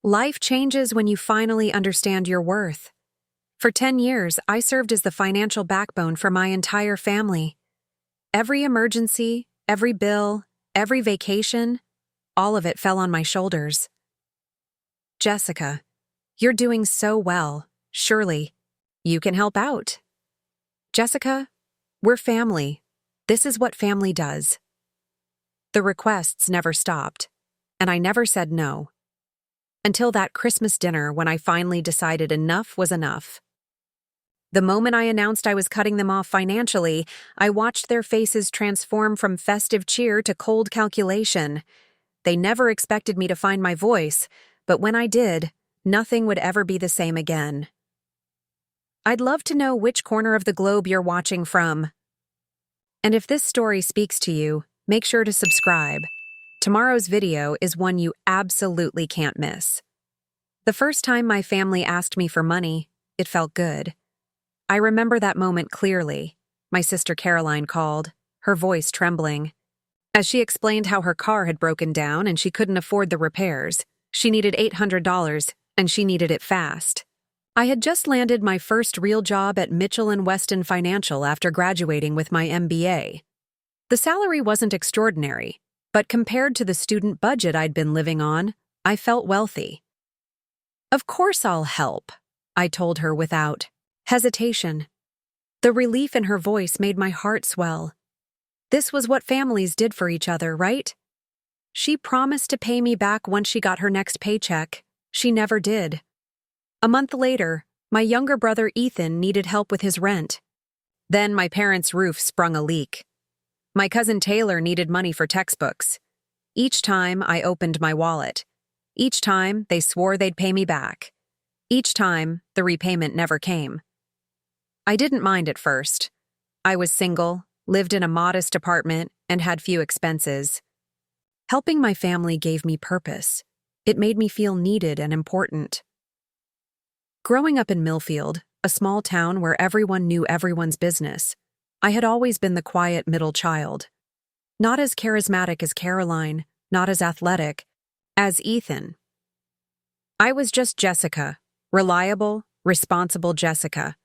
Life changes when you finally understand your worth. For 10 years, I served as the financial backbone for my entire family. Every emergency, every bill, every vacation, all of it fell on my shoulders. Jessica, you're doing so well. Surely, you can help out. Jessica, we're family. This is what family does. The requests never stopped, and I never said no. Until that Christmas dinner when I finally decided enough was enough. The moment I announced I was cutting them off financially, I watched their faces transform from festive cheer to cold calculation. They never expected me to find my voice, but when I did, nothing would ever be the same again. I'd love to know which corner of the globe you're watching from. And if this story speaks to you, make sure to subscribe. Tomorrow's video is one you absolutely can't miss. The first time my family asked me for money, it felt good. I remember that moment clearly. My sister Caroline called, her voice trembling. As she explained how her car had broken down and she couldn't afford the repairs, she needed $800 and she needed it fast. I had just landed my first real job at Mitchell & Weston Financial after graduating with my MBA. The salary wasn't extraordinary, but compared to the student budget I'd been living on, I felt wealthy. "Of course I'll help," I told her without hesitation. The relief in her voice made my heart swell. This was what families did for each other, right? She promised to pay me back once she got her next paycheck. She never did. A month later, my younger brother Ethan needed help with his rent. Then my parents' roof sprung a leak. My cousin Taylor needed money for textbooks. Each time I opened my wallet. Each time they swore they'd pay me back. Each time the repayment never came. I didn't mind at first. I was single, lived in a modest apartment, and had few expenses. Helping my family gave me purpose. It made me feel needed and important. Growing up in Millfield, a small town where everyone knew everyone's business, I had always been the quiet middle child. Not as charismatic as Caroline, not as athletic as Ethan. I was just Jessica, reliable, responsible Jessica.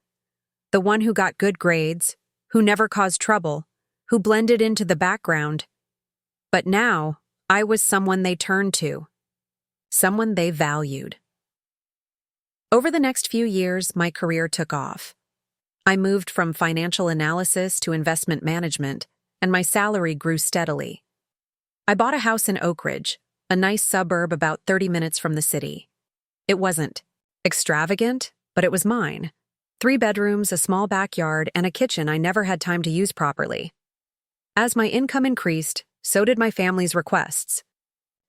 The one who got good grades, who never caused trouble, who blended into the background. But now, I was someone they turned to. Someone they valued. Over the next few years, my career took off. I moved from financial analysis to investment management, and my salary grew steadily. I bought a house in Oak Ridge, a nice suburb about 30 minutes from the city. It wasn't extravagant, but it was mine. 3 bedrooms, a small backyard, and a kitchen I never had time to use properly. As my income increased, so did my family's requests.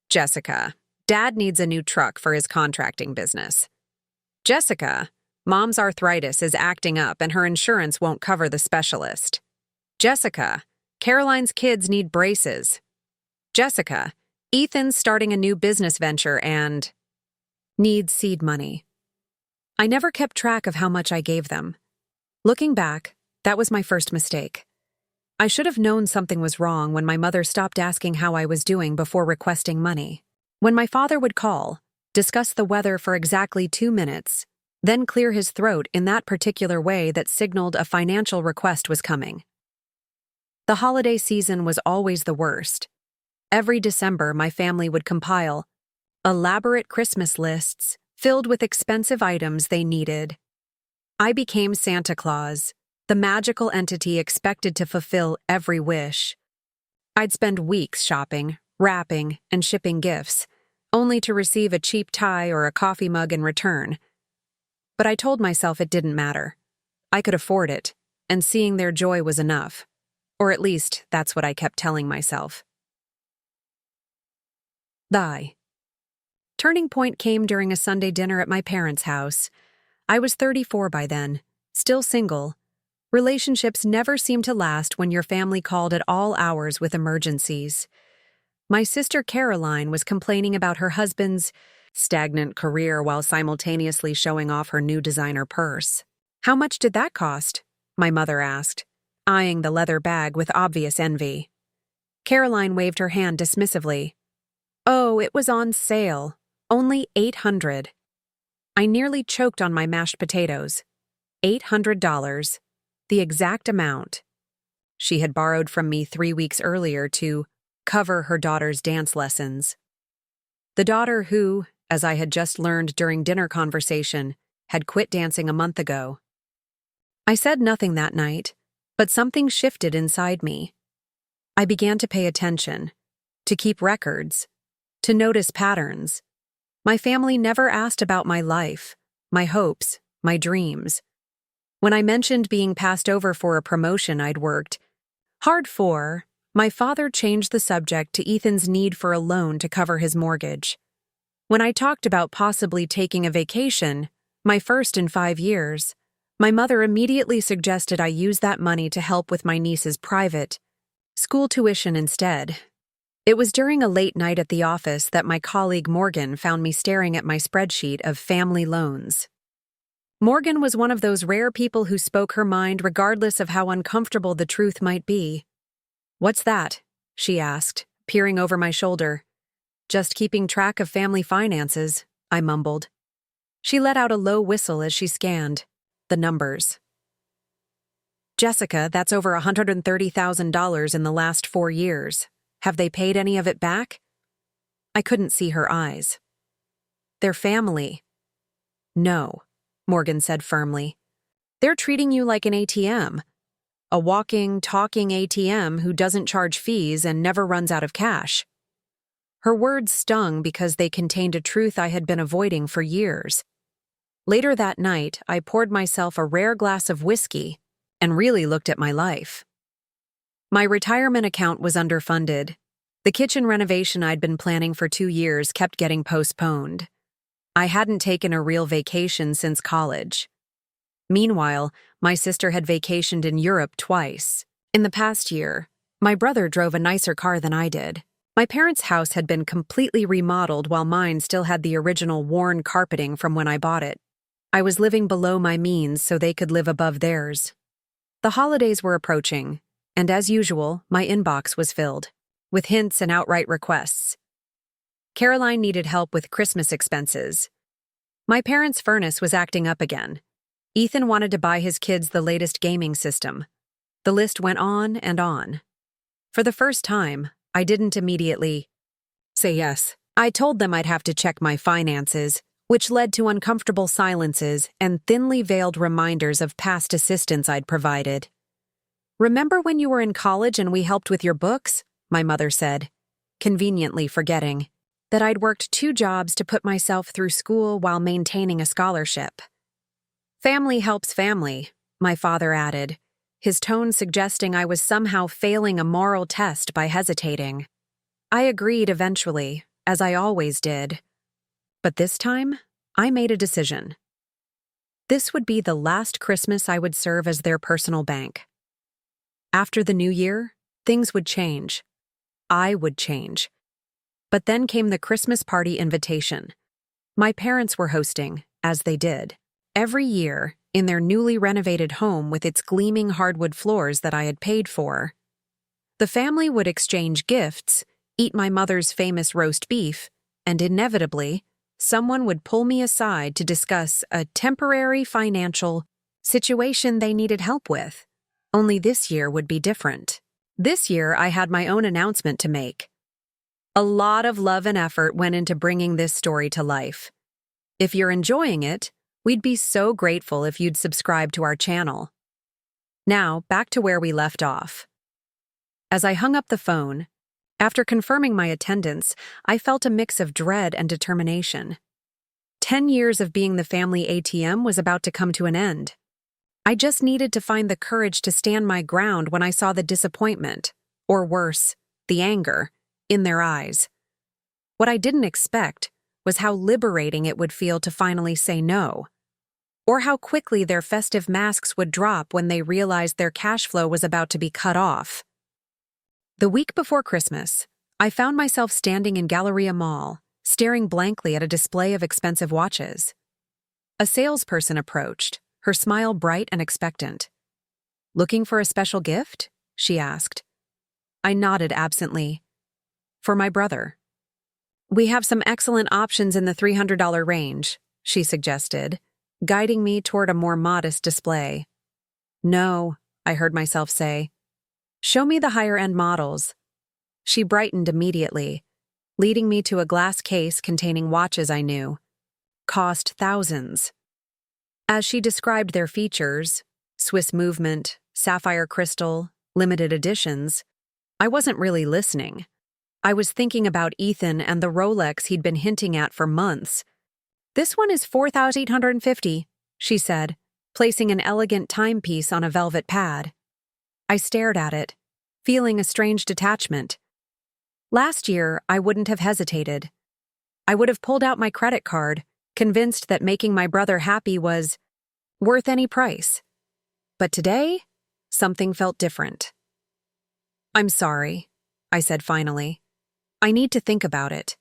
"Jessica, Dad needs a new truck for his contracting business." "Jessica, Mom's arthritis is acting up and her insurance won't cover the specialist." "Jessica, Caroline's kids need braces." "Jessica, Ethan's starting a new business venture and needs seed money." I never kept track of how much I gave them. Looking back, that was my first mistake. I should have known something was wrong when my mother stopped asking how I was doing before requesting money. When my father would call, discuss the weather for exactly 2 minutes, then clear his throat in that particular way that signaled a financial request was coming. The holiday season was always the worst. Every December, my family would compile elaborate Christmas lists filled with expensive items they needed. I became Santa Claus, the magical entity expected to fulfill every wish. I'd spend weeks shopping, wrapping, and shipping gifts, only to receive a cheap tie or a coffee mug in return. But I told myself it didn't matter. I could afford it, and seeing their joy was enough. Or at least, that's what I kept telling myself. The turning point came during a Sunday dinner at my parents' house. I was 34 by then, still single. Relationships never seem to last when your family called at all hours with emergencies. My sister Caroline was complaining about her husband's stagnant career while simultaneously showing off her new designer purse. "How much did that cost?" my mother asked, eyeing the leather bag with obvious envy. Caroline waved her hand dismissively. "Oh, it was on sale. Only $800. I nearly choked on my mashed potatoes. $800. The exact amount she had borrowed from me 3 weeks earlier to cover her daughter's dance lessons. The daughter who, as I had just learned during dinner conversation, had quit dancing a month ago. I said nothing that night, but something shifted inside me. I began to pay attention, to keep records, to notice patterns. My family never asked about my life, my hopes, my dreams. When I mentioned being passed over for a promotion I'd worked hard for, my father changed the subject to Ethan's need for a loan to cover his mortgage. When I talked about possibly taking a vacation, my first in 5 years, my mother immediately suggested I use that money to help with my niece's private school tuition instead. It was during a late night at the office that my colleague Morgan found me staring at my spreadsheet of family loans. Morgan was one of those rare people who spoke her mind regardless of how uncomfortable the truth might be. "What's that?" she asked, peering over my shoulder. "Just keeping track of family finances," I mumbled. She let out a low whistle as she scanned the numbers. "Jessica, that's over $130,000 in the last 4 years. Have they paid any of it back?" I couldn't see her eyes. "Their family." "No," Morgan said firmly. "They're treating you like an ATM. A walking, talking ATM who doesn't charge fees and never runs out of cash." Her words stung because they contained a truth I had been avoiding for years. Later that night, I poured myself a rare glass of whiskey and really looked at my life. My retirement account was underfunded. The kitchen renovation I'd been planning for 2 years kept getting postponed. I hadn't taken a real vacation since college. Meanwhile, my sister had vacationed in Europe twice. In the past year, my brother drove a nicer car than I did. My parents' house had been completely remodeled while mine still had the original worn carpeting from when I bought it. I was living below my means so they could live above theirs. The holidays were approaching, and as usual, my inbox was filled with hints and outright requests. Caroline needed help with Christmas expenses. My parents' furnace was acting up again. Ethan wanted to buy his kids the latest gaming system. The list went on and on. For the first time, I didn't immediately say yes. I told them I'd have to check my finances, which led to uncomfortable silences and thinly veiled reminders of past assistance I'd provided. "Remember when you were in college and we helped with your books?" my mother said, conveniently forgetting that I'd worked 2 jobs to put myself through school while maintaining a scholarship. "Family helps family," my father added, his tone suggesting I was somehow failing a moral test by hesitating. I agreed eventually, as I always did. But this time, I made a decision. This would be the last Christmas I would serve as their personal bank. After the new year, things would change. I would change. But then came the Christmas party invitation. My parents were hosting, as they did, every year in their newly renovated home with its gleaming hardwood floors that I had paid for. The family would exchange gifts, eat my mother's famous roast beef, and inevitably, someone would pull me aside to discuss a temporary financial situation they needed help with. Only this year would be different. This year, I had my own announcement to make. A lot of love and effort went into bringing this story to life. If you're enjoying it, we'd be so grateful if you'd subscribe to our channel. Now, back to where we left off. As I hung up the phone, after confirming my attendance, I felt a mix of dread and determination. 10 years of being the family ATM was about to come to an end. I just needed to find the courage to stand my ground when I saw the disappointment, or worse, the anger, in their eyes. What I didn't expect was how liberating it would feel to finally say no, or how quickly their festive masks would drop when they realized their cash flow was about to be cut off. The week before Christmas, I found myself standing in Galleria Mall, staring blankly at a display of expensive watches. A salesperson approached, her smile bright and expectant. "Looking for a special gift?" she asked. I nodded absently. "For my brother." We have some excellent options in the $300 range, she suggested, guiding me toward a more modest display. No, I heard myself say. Show me the higher-end models. She brightened immediately, leading me to a glass case containing watches I knew. Cost thousands. As she described their features, Swiss movement, sapphire crystal, limited editions, I wasn't really listening. I was thinking about Ethan and the Rolex he'd been hinting at for months. This one is $4,850, she said, placing an elegant timepiece on a velvet pad. I stared at it, feeling a strange detachment. Last year, I wouldn't have hesitated. I would have pulled out my credit card, convinced that making my brother happy was worth any price. But today, something felt different. I'm sorry, I said finally. I need to think about it.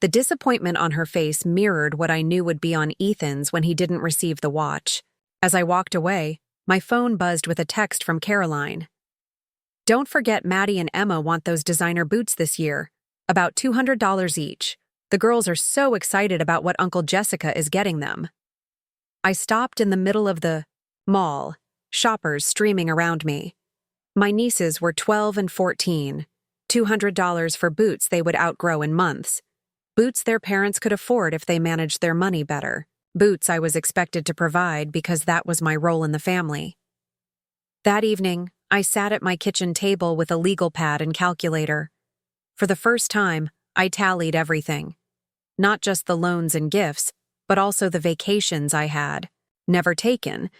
The disappointment on her face mirrored what I knew would be on Ethan's when he didn't receive the watch. As I walked away, my phone buzzed with a text from Caroline. Don't forget Maddie and Emma want those designer boots this year, about $200 each. The girls are so excited about what Uncle Jessica is getting them. I stopped in the middle of the mall, shoppers streaming around me. My nieces were 12 and 14. $200 for boots they would outgrow in months. Boots their parents could afford if they managed their money better. Boots I was expected to provide because that was my role in the family. That evening, I sat at my kitchen table with a legal pad and calculator. For the first time, I tallied everything. Not just the loans and gifts, but also the vacations I had never taken,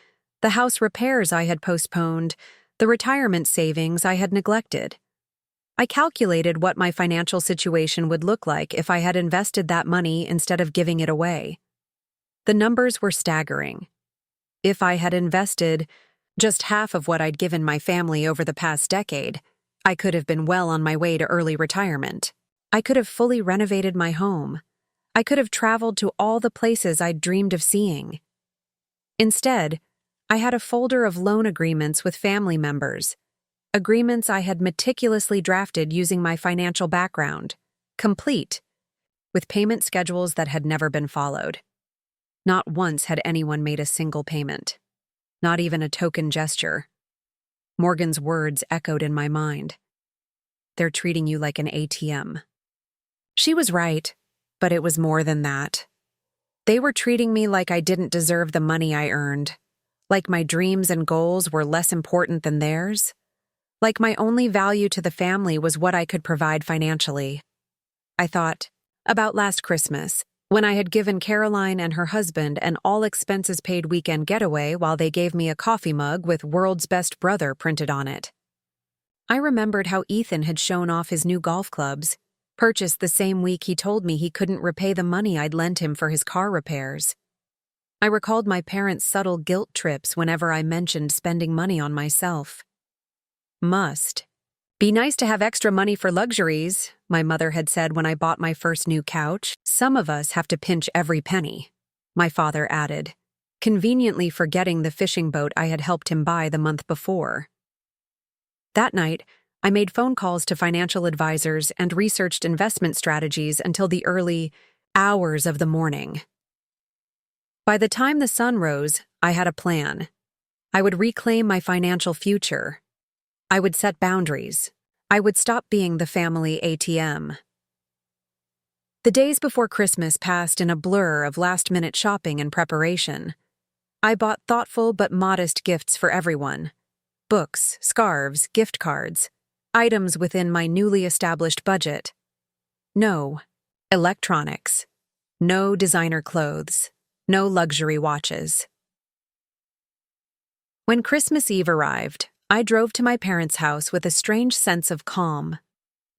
the house repairs I had postponed, the retirement savings I had neglected. I calculated what my financial situation would look like if I had invested that money instead of giving it away. The numbers were staggering. If I had invested just half of what I'd given my family over the past decade, I could have been well on my way to early retirement. I could have fully renovated my home. I could have traveled to all the places I'd dreamed of seeing. Instead, I had a folder of loan agreements with family members, agreements I had meticulously drafted using my financial background, complete, with payment schedules that had never been followed. Not once had anyone made a single payment, not even a token gesture. Morgan's words echoed in my mind. They're treating you like an ATM. She was right, but it was more than that. They were treating me like I didn't deserve the money I earned, like my dreams and goals were less important than theirs, like my only value to the family was what I could provide financially. I thought about last Christmas, when I had given Caroline and her husband an all-expenses-paid weekend getaway while they gave me a coffee mug with "World's Best Brother" printed on it. I remembered how Ethan had shown off his new golf clubs, purchased the same week he told me he couldn't repay the money I'd lent him for his car repairs. I recalled my parents' subtle guilt trips whenever I mentioned spending money on myself. Must be nice to have extra money for luxuries, my mother had said when I bought my first new couch. Some of us have to pinch every penny, my father added, conveniently forgetting the fishing boat I had helped him buy the month before. That night, I made phone calls to financial advisors and researched investment strategies until the early hours of the morning. By the time the sun rose, I had a plan. I would reclaim my financial future. I would set boundaries. I would stop being the family ATM. The days before Christmas passed in a blur of last-minute shopping and preparation. I bought thoughtful but modest gifts for everyone. Books, scarves, gift cards, items within my newly established budget. No electronics. No designer clothes. No luxury watches. When Christmas Eve arrived, I drove to my parents' house with a strange sense of calm.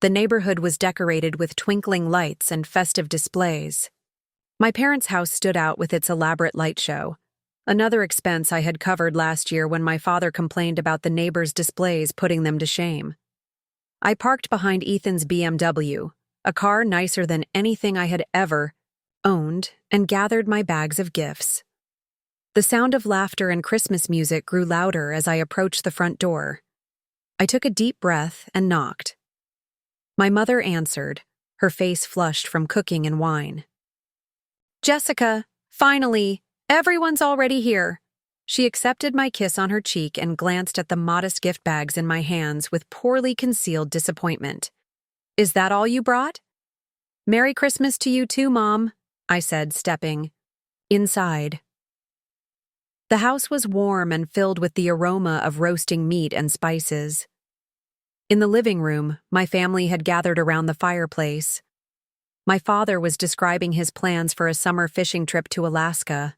The neighborhood was decorated with twinkling lights and festive displays. My parents' house stood out with its elaborate light show, another expense I had covered last year when my father complained about the neighbors' displays putting them to shame. I parked behind Ethan's BMW, a car nicer than anything I had ever owned, and gathered my bags of gifts. The sound of laughter and Christmas music grew louder as I approached the front door. I took a deep breath and knocked. My mother answered, her face flushed from cooking and wine. "Jessica, finally, everyone's already here." She accepted my kiss on her cheek and glanced at the modest gift bags in my hands with poorly concealed disappointment. "Is that all you brought?" "Merry Christmas to you too, Mom," I said, stepping inside. The house was warm and filled with the aroma of roasting meat and spices. In the living room, my family had gathered around the fireplace. My father was describing his plans for a summer fishing trip to Alaska.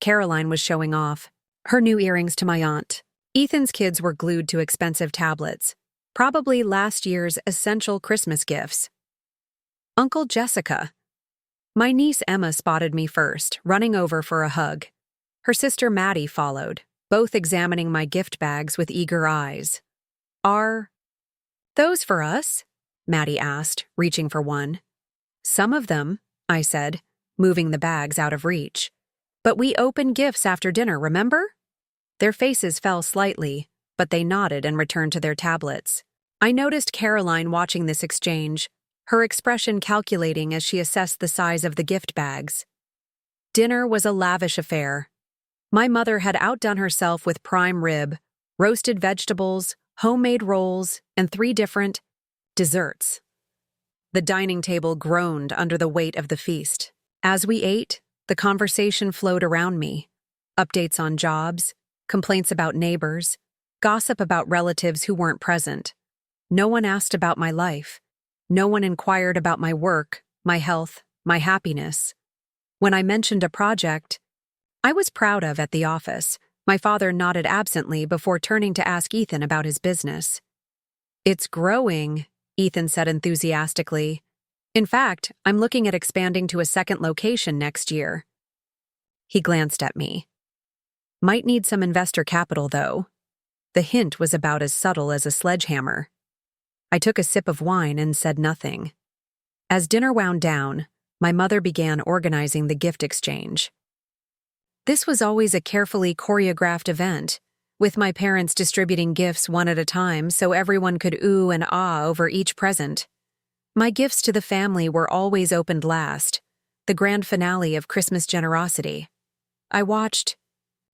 Caroline was showing off her new earrings to my aunt. Ethan's kids were glued to expensive tablets, probably last year's essential Christmas gifts. Uncle Jessica. My niece Emma spotted me first, running over for a hug. Her sister Maddie followed, both examining my gift bags with eager eyes. "Are those for us?" Maddie asked, reaching for one. "Some of them," I said, moving the bags out of reach. "But we open gifts after dinner, remember?" Their faces fell slightly, but they nodded and returned to their tablets. I noticed Caroline watching this exchange, her expression calculating as she assessed the size of the gift bags. Dinner was a lavish affair. My mother had outdone herself with prime rib, roasted vegetables, homemade rolls, and 3 different desserts. The dining table groaned under the weight of the feast. As we ate, the conversation flowed around me. Updates on jobs, complaints about neighbors, gossip about relatives who weren't present. No one asked about my life. No one inquired about my work, my health, my happiness. When I mentioned a project I was proud of at the office, my father nodded absently before turning to ask Ethan about his business. "It's growing," Ethan said enthusiastically. "In fact, I'm looking at expanding to a second location next year." He glanced at me. "Might need some investor capital, though." The hint was about as subtle as a sledgehammer. I took a sip of wine and said nothing. As dinner wound down, my mother began organizing the gift exchange. This was always a carefully choreographed event, with my parents distributing gifts one at a time so everyone could ooh and ah over each present. My gifts to the family were always opened last, the grand finale of Christmas generosity. I watched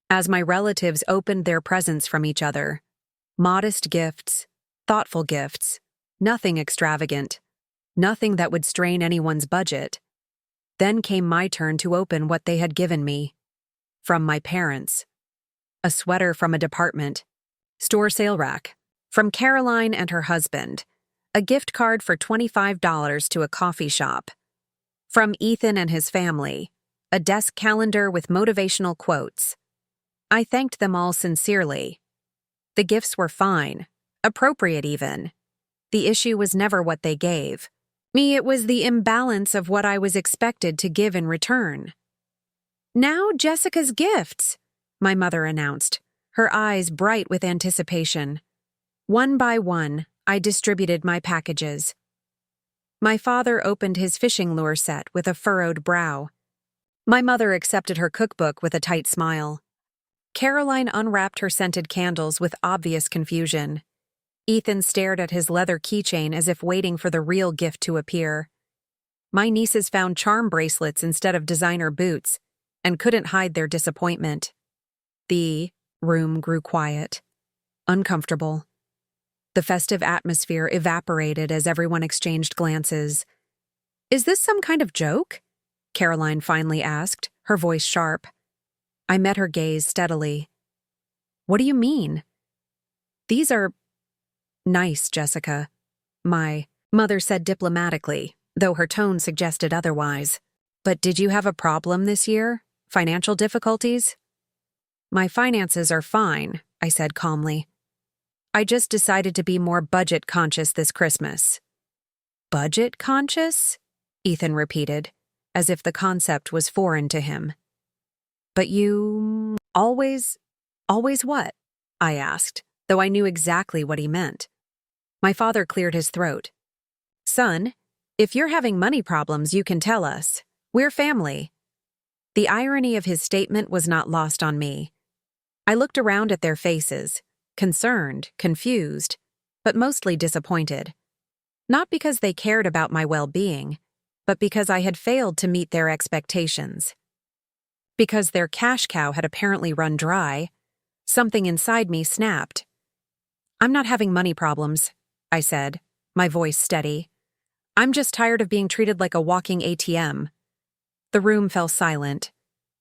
as my relatives opened their presents from each other. Modest gifts, thoughtful gifts, nothing extravagant, nothing that would strain anyone's budget. Then came my turn to open what they had given me. From my parents. A sweater from a department store sale rack. From Caroline and her husband. A gift card for $25 to a coffee shop. From Ethan and his family. A desk calendar with motivational quotes. I thanked them all sincerely. The gifts were fine, appropriate even. The issue was never what they gave. It was the imbalance of what I was expected to give in return. "Now Jessica's gifts," my mother announced, her eyes bright with anticipation. One by one, I distributed my packages. My father opened his fishing lure set with a furrowed brow. My mother accepted her cookbook with a tight smile. Caroline unwrapped her scented candles with obvious confusion. Ethan stared at his leather keychain as if waiting for the real gift to appear. My nieces found charm bracelets instead of designer boots, and couldn't hide their disappointment. The room grew quiet, uncomfortable. The festive atmosphere evaporated as everyone exchanged glances. "Is this some kind of joke?" Caroline finally asked, her voice sharp. I met her gaze steadily. "What do you mean?" "These are nice, Jessica," my mother said diplomatically, though her tone suggested otherwise. "But did you have a problem this year? Financial difficulties?" "My finances are fine," I said calmly. "I just decided to be more budget conscious this Christmas." "Budget conscious?" Ethan repeated, as if the concept was foreign to him. "But you always what?" I asked, though I knew exactly what he meant. My father cleared his throat. "Son, if you're having money problems, you can tell us. We're family." The irony of his statement was not lost on me. I looked around at their faces, concerned, confused, but mostly disappointed. Not because they cared about my well-being, but because I had failed to meet their expectations. Because their cash cow had apparently run dry, something inside me snapped. "I'm not having money problems," I said, my voice steady. "I'm just tired of being treated like a walking ATM." The room fell silent.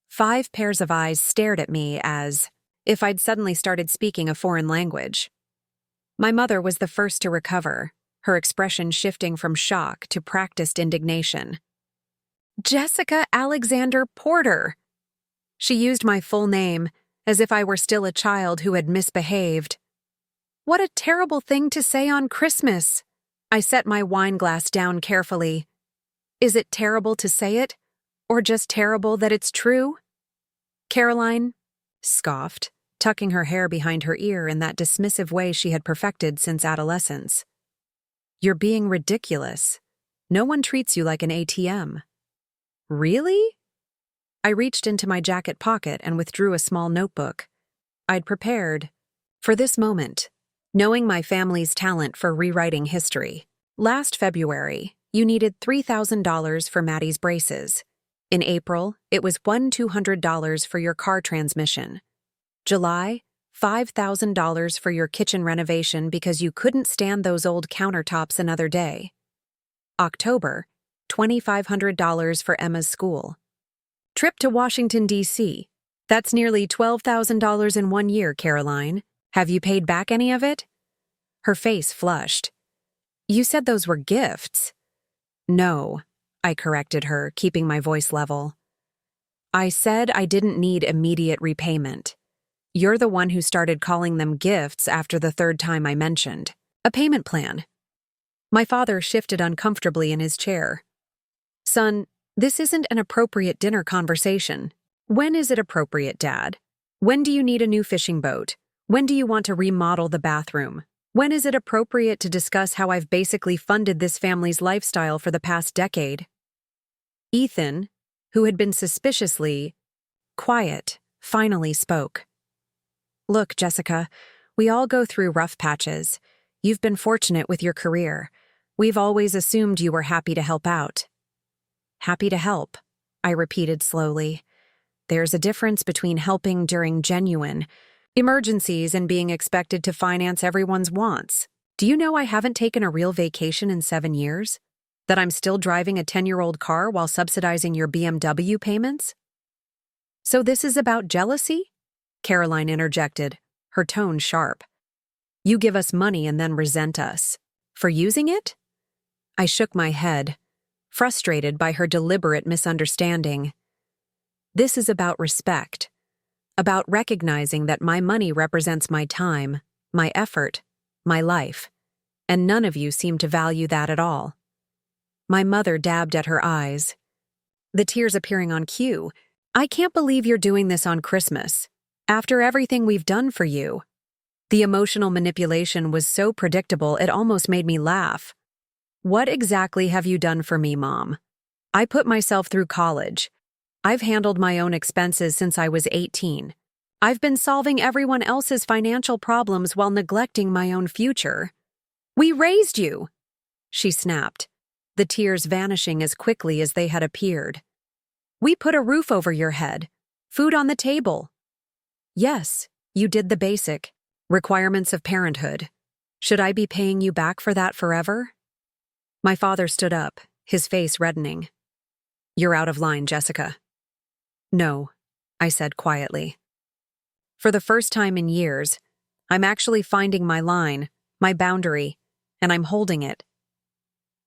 5 pairs of eyes stared at me as if I'd suddenly started speaking a foreign language. My mother was the first to recover, her expression shifting from shock to practiced indignation. "Jessica Alexander Porter!" She used my full name, as if I were still a child who had misbehaved. "What a terrible thing to say on Christmas!" I set my wine glass down carefully. "Is it terrible to say it, or just terrible that it's true?" Caroline scoffed, tucking her hair behind her ear in that dismissive way she had perfected since adolescence. "You're being ridiculous. No one treats you like an ATM." "Really?" I reached into my jacket pocket and withdrew a small notebook. I'd prepared for this moment, knowing my family's talent for rewriting history. Last February, you needed $3,000 for Maddie's braces. In April, it was $200 for your car transmission. July, $5,000 for your kitchen renovation because you couldn't stand those old countertops another day. October, $2,500 for Emma's school. Trip to Washington, D.C. That's nearly $12,000 in 1 year, Caroline. Have you paid back any of it? Her face flushed. "You said those were gifts." "No," I corrected her, keeping my voice level. "I said I didn't need immediate repayment. You're the one who started calling them gifts after the 3rd time I mentioned a payment plan." My father shifted uncomfortably in his chair. "Son, this isn't an appropriate dinner conversation. When is it appropriate, Dad? When do you need a new fishing boat? When do you want to remodel the bathroom? When is it appropriate to discuss how I've basically funded this family's lifestyle for the past decade?" Ethan, who had been suspiciously quiet, finally spoke. "Look, Jessica, we all go through rough patches. You've been fortunate with your career. We've always assumed you were happy to help out." "Happy to help," I repeated slowly. "There's a difference between helping during genuine emergencies and being expected to finance everyone's wants. Do you know I haven't taken a real vacation in 7 years? That I'm still driving a 10-year-old car while subsidizing your BMW payments?" "So this is about jealousy?" Caroline interjected, her tone sharp. "You give us money and then resent us. For using it?" I shook my head, frustrated by her deliberate misunderstanding. "This is about respect. About recognizing that my money represents my time, my effort, my life, and none of you seem to value that at all." My mother dabbed at her eyes, the tears appearing on cue. "I can't believe you're doing this on Christmas, after everything we've done for you." The emotional manipulation was so predictable it almost made me laugh. "What exactly have you done for me, Mom? I put myself through college. I've handled my own expenses since I was 18. I've been solving everyone else's financial problems while neglecting my own future." "We raised you," she snapped, the tears vanishing as quickly as they had appeared. "We put a roof over your head, food on the table." "Yes, you did the basic requirements of parenthood. Should I be paying you back for that forever?" My father stood up, his face reddening. "You're out of line, Jessica." "No," I said quietly. For the first time in years, I'm actually finding my line, my boundary, and I'm holding it.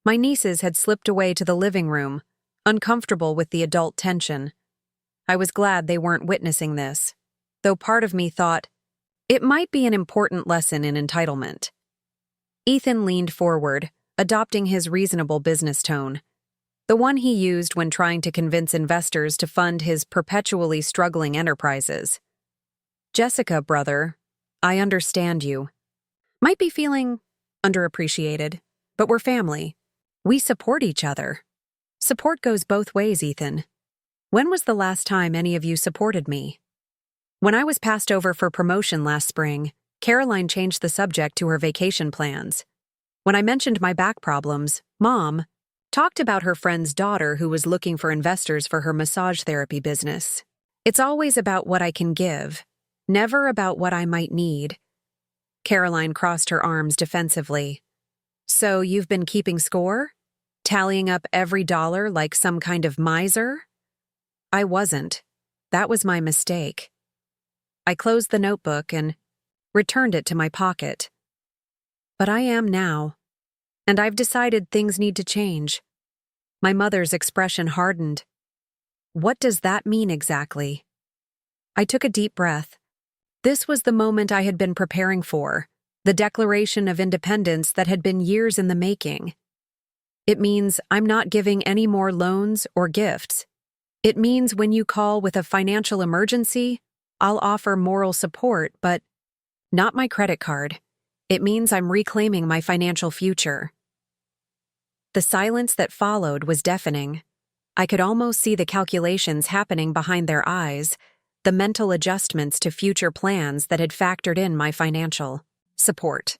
My nieces had slipped away to the living room, uncomfortable with the adult tension. I was glad they weren't witnessing this, though part of me thought it might be an important lesson in entitlement. Ethan leaned forward, adopting his reasonable business tone, the one he used when trying to convince investors to fund his perpetually struggling enterprises. "Jessica, brother, I understand you. Might be feeling underappreciated, but we're family. We support each other. Support goes both ways, Ethan. When was the last time any of you supported me?" When I was passed over for promotion last spring, Caroline changed the subject to her vacation plans. When I mentioned my back problems, Mom talked about her friend's daughter who was looking for investors for her massage therapy business. It's always about what I can give, never about what I might need. Caroline crossed her arms defensively. So you've been keeping score? Tallying up every dollar like some kind of miser? I wasn't. That was my mistake. I closed the notebook and returned it to my pocket. But I am now, and I've decided things need to change. My mother's expression hardened. What does that mean exactly? I took a deep breath. This was the moment I had been preparing for, the declaration of independence that had been years in the making. It means I'm not giving any more loans or gifts. It means when you call with a financial emergency, I'll offer moral support, but not my credit card. It means I'm reclaiming my financial future. The silence that followed was deafening. I could almost see the calculations happening behind their eyes, the mental adjustments to future plans that had factored in my financial support.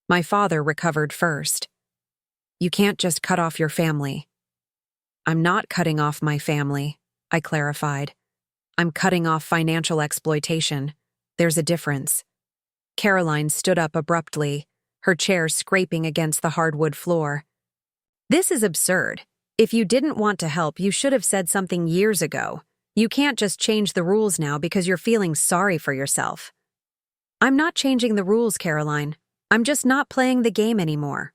My father recovered first. You can't just cut off your family. I'm not cutting off my family, I clarified. I'm cutting off financial exploitation. There's a difference. Caroline stood up abruptly, her chair scraping against the hardwood floor. This is absurd. If you didn't want to help, you should have said something years ago. You can't just change the rules now because you're feeling sorry for yourself. I'm not changing the rules, Caroline. I'm just not playing the game anymore.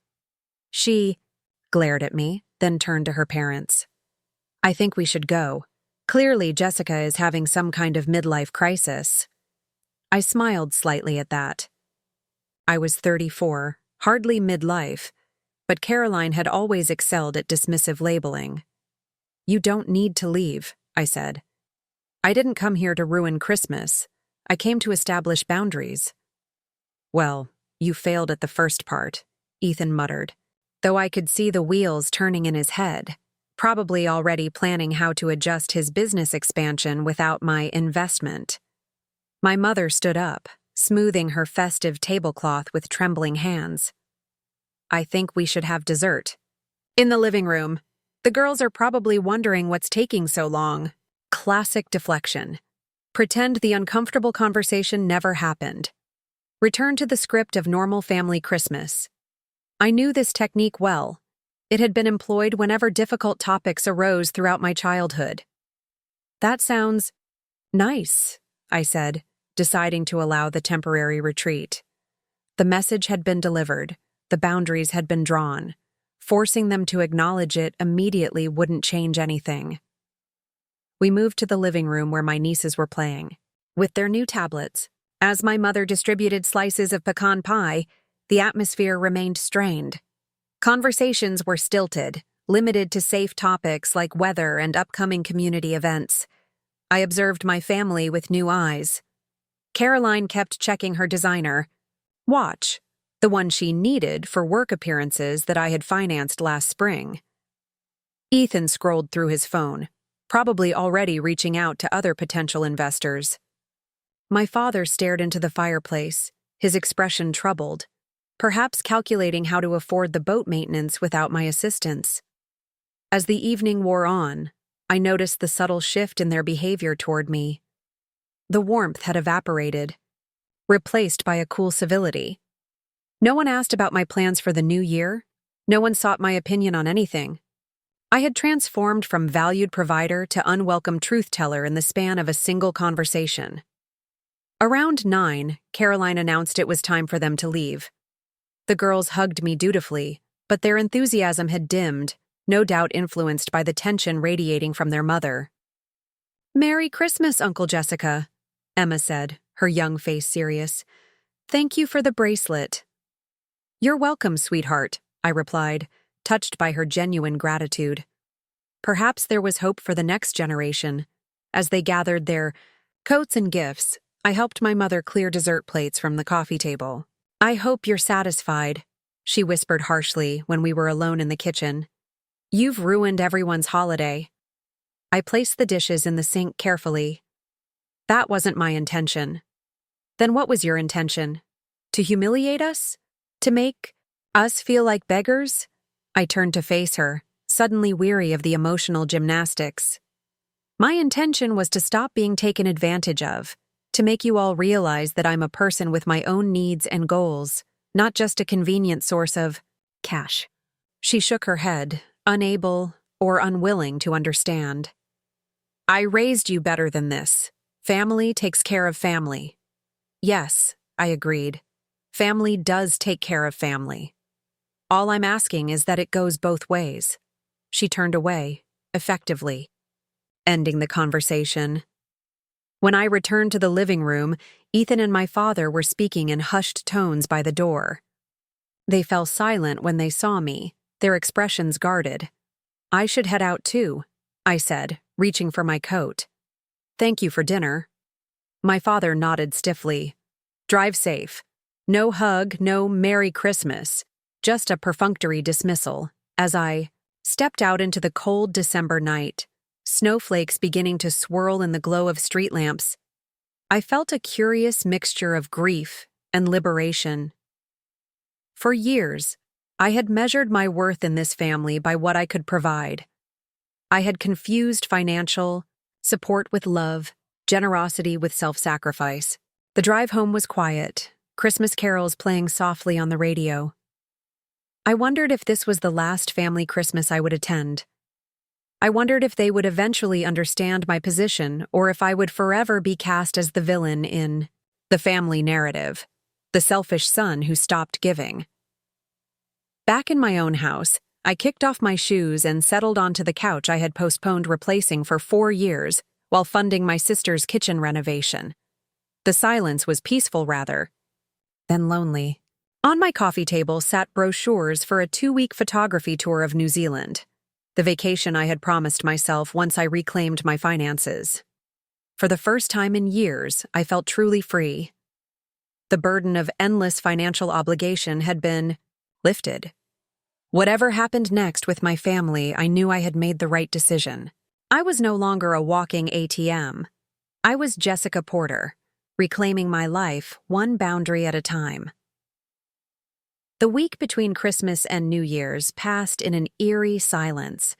She glared at me, then turned to her parents. I think we should go. Clearly, Jessica is having some kind of midlife crisis. I smiled slightly at that. I was 34, hardly midlife, but Caroline had always excelled at dismissive labeling. You don't need to leave, I said. I didn't come here to ruin Christmas. I came to establish boundaries. Well, you failed at the first part, Ethan muttered, though I could see the wheels turning in his head, probably already planning how to adjust his business expansion without my investment. My mother stood up, smoothing her festive tablecloth with trembling hands. I think we should have dessert. In the living room. The girls are probably wondering what's taking so long. Classic deflection. Pretend the uncomfortable conversation never happened. Return to the script of normal family Christmas. I knew this technique well. It had been employed whenever difficult topics arose throughout my childhood. That sounds nice, I said, deciding to allow the temporary retreat. The message had been delivered. The boundaries had been drawn. Forcing them to acknowledge it immediately wouldn't change anything. We moved to the living room where my nieces were playing. With their new tablets, as my mother distributed slices of pecan pie, the atmosphere remained strained. Conversations were stilted, limited to safe topics like weather and upcoming community events. I observed my family with new eyes. Caroline kept checking her designer watch, the one she needed for work appearances that I had financed last spring. Ethan scrolled through his phone, probably already reaching out to other potential investors. My father stared into the fireplace, his expression troubled, perhaps calculating how to afford the boat maintenance without my assistance. As the evening wore on, I noticed the subtle shift in their behavior toward me. The warmth had evaporated, replaced by a cool civility. No one asked about my plans for the new year. No one sought my opinion on anything. I had transformed from valued provider to unwelcome truth-teller in the span of a single conversation. Around 9, Caroline announced it was time for them to leave. The girls hugged me dutifully, but their enthusiasm had dimmed, no doubt influenced by the tension radiating from their mother. "Merry Christmas, Uncle Jessica," Emma said, her young face serious. "Thank you for the bracelet." "You're welcome, sweetheart," I replied, touched by her genuine gratitude. Perhaps there was hope for the next generation. As they gathered their coats and gifts, I helped my mother clear dessert plates from the coffee table. "I hope you're satisfied," she whispered harshly when we were alone in the kitchen. "You've ruined everyone's holiday." I placed the dishes in the sink carefully. "That wasn't my intention." "Then what was your intention? To humiliate us? To make Us feel like beggars? I turned to face her, suddenly weary of the emotional gymnastics. My intention was to stop being taken advantage of, to make you all realize that I'm a person with my own needs and goals, not just a convenient source of cash. She shook her head, unable or unwilling to understand. I raised you better than this. Family takes care of family. Yes, I agreed. Family does take care of family. All I'm asking is that it goes both ways. She turned away, effectively, ending the conversation. When I returned to the living room, Ethan and my father were speaking in hushed tones by the door. They fell silent when they saw me, their expressions guarded. I should head out too, I said, reaching for my coat. Thank you for dinner. My father nodded stiffly. Drive safe. No hug, no Merry Christmas, just a perfunctory dismissal, as I stepped out into the cold December night, snowflakes beginning to swirl in the glow of street lamps. I felt a curious mixture of grief and liberation. For years, I had measured my worth in this family by what I could provide. I had confused financial support with love, generosity with self-sacrifice. The drive home was quiet, Christmas carols playing softly on the radio. I wondered if this was the last family Christmas I would attend. I wondered if they would eventually understand my position or if I would forever be cast as the villain in the family narrative, the selfish son who stopped giving. Back in my own house, I kicked off my shoes and settled onto the couch I had postponed replacing for 4 years while funding my sister's kitchen renovation. The silence was peaceful rather than lonely. On my coffee table sat brochures for a 2-week photography tour of New Zealand, the vacation I had promised myself once I reclaimed my finances. For the first time in years, I felt truly free. The burden of endless financial obligation had been lifted. Whatever happened next with my family, I knew I had made the right decision. I was no longer a walking ATM. I was Jessica Porter, reclaiming my life one boundary at a time. The week between Christmas and New Year's passed in an eerie silence.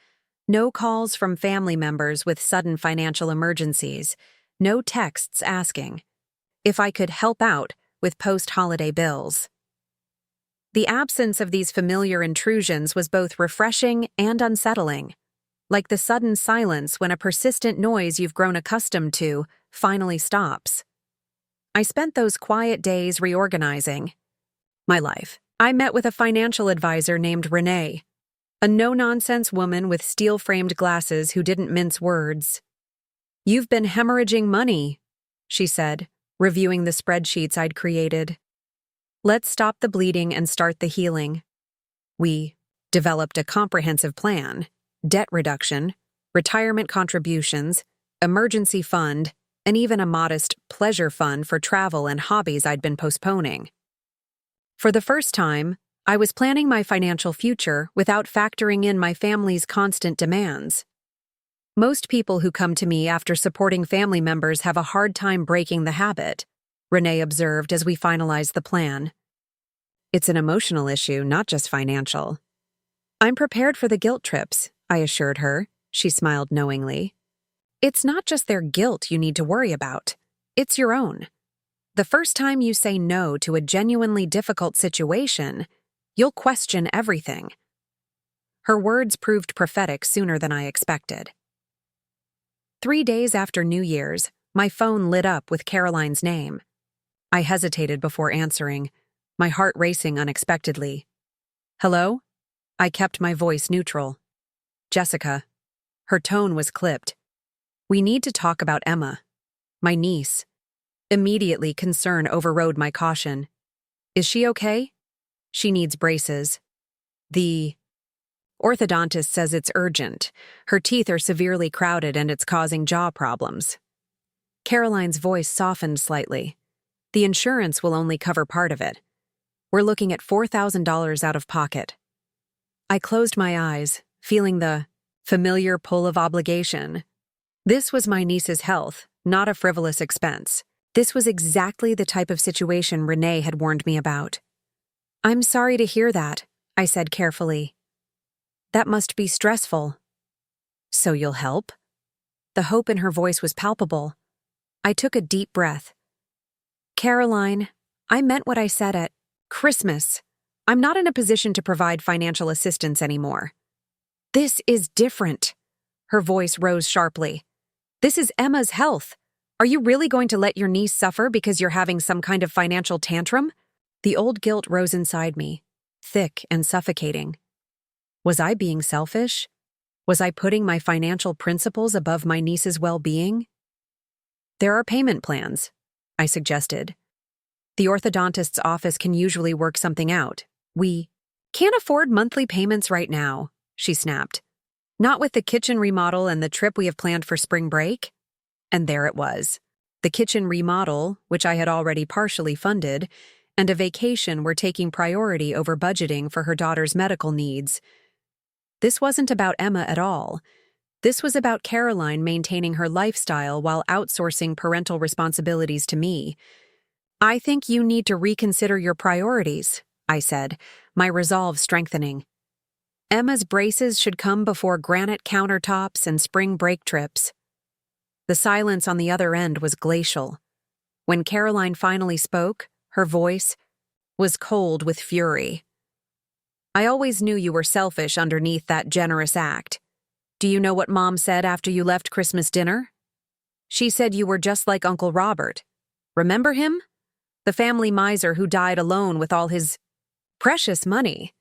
No calls from family members with sudden financial emergencies, no texts asking if I could help out with post-holiday bills. The absence of these familiar intrusions was both refreshing and unsettling, like the sudden silence when a persistent noise you've grown accustomed to finally stops. I spent those quiet days reorganizing my life. I met with a financial advisor named Renee, a no-nonsense woman with steel-framed glasses who didn't mince words. "You've been hemorrhaging money," she said, reviewing the spreadsheets I'd created. "Let's stop the bleeding and start the healing." We developed a comprehensive plan: debt reduction, retirement contributions, emergency fund, and even a modest pleasure fund for travel and hobbies I'd been postponing. For the first time, I was planning my financial future without factoring in my family's constant demands. Most people who come to me after supporting family members have a hard time breaking the habit, Renee observed as we finalized the plan. It's an emotional issue, not just financial. I'm prepared for the guilt trips, I assured her. She smiled knowingly. It's not just their guilt you need to worry about. It's your own. The first time you say no to a genuinely difficult situation, you'll question everything. Her words proved prophetic sooner than I expected. 3 days after New Year's, my phone lit up with Caroline's name. I hesitated before answering, my heart racing unexpectedly. "Hello?" I kept my voice neutral. "Jessica." Her tone was clipped. "We need to talk about Emma, my niece." Immediately, concern overrode my caution. "Is she okay?" "She needs braces. The orthodontist says it's urgent. Her teeth are severely crowded and it's causing jaw problems." Caroline's voice softened slightly. "The insurance will only cover part of it. We're looking at $4,000 out of pocket." I closed my eyes, feeling the familiar pull of obligation. This was my niece's health, not a frivolous expense. This was exactly the type of situation Renee had warned me about. I'm sorry to hear that, I said carefully. That must be stressful. So you'll help? The hope in her voice was palpable. I took a deep breath. Caroline, I meant what I said at Christmas. I'm not in a position to provide financial assistance anymore. This is different. Her voice rose sharply. This is Emma's health. Are you really going to let your niece suffer because you're having some kind of financial tantrum? The old guilt rose inside me, thick and suffocating. Was I being selfish? Was I putting my financial principles above my niece's well-being? There are payment plans, I suggested. The orthodontist's office can usually work something out. We can't afford monthly payments right now, she snapped. Not with the kitchen remodel and the trip we have planned for spring break. And there it was. The kitchen remodel, which I had already partially funded, and a vacation were taking priority over budgeting for her daughter's medical needs. This wasn't about Emma at all. This was about Caroline maintaining her lifestyle while outsourcing parental responsibilities to me. I think you need to reconsider your priorities, I said, my resolve strengthening. Emma's braces should come before granite countertops and spring break trips. The silence on the other end was glacial. When Caroline finally spoke, her voice was cold with fury. I always knew you were selfish underneath that generous act. Do you know what Mom said after you left Christmas dinner? She said you were just like Uncle Robert. Remember him? The family miser who died alone with all his precious money.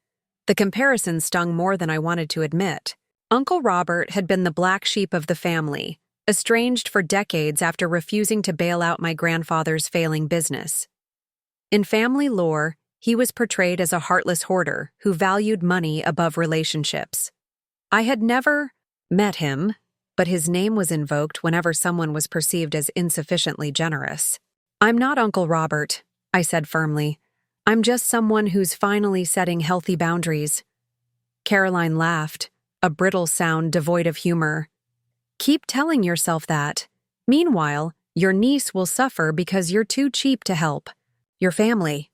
The comparison stung more than I wanted to admit. Uncle Robert had been the black sheep of the family, estranged for decades after refusing to bail out my grandfather's failing business. In family lore, he was portrayed as a heartless hoarder who valued money above relationships. I had never met him, but his name was invoked whenever someone was perceived as insufficiently generous. I'm not Uncle Robert, I said firmly. I'm just someone who's finally setting healthy boundaries. Caroline laughed, a brittle sound devoid of humor. Keep telling yourself that. Meanwhile, your niece will suffer because you're too cheap to help. Your family.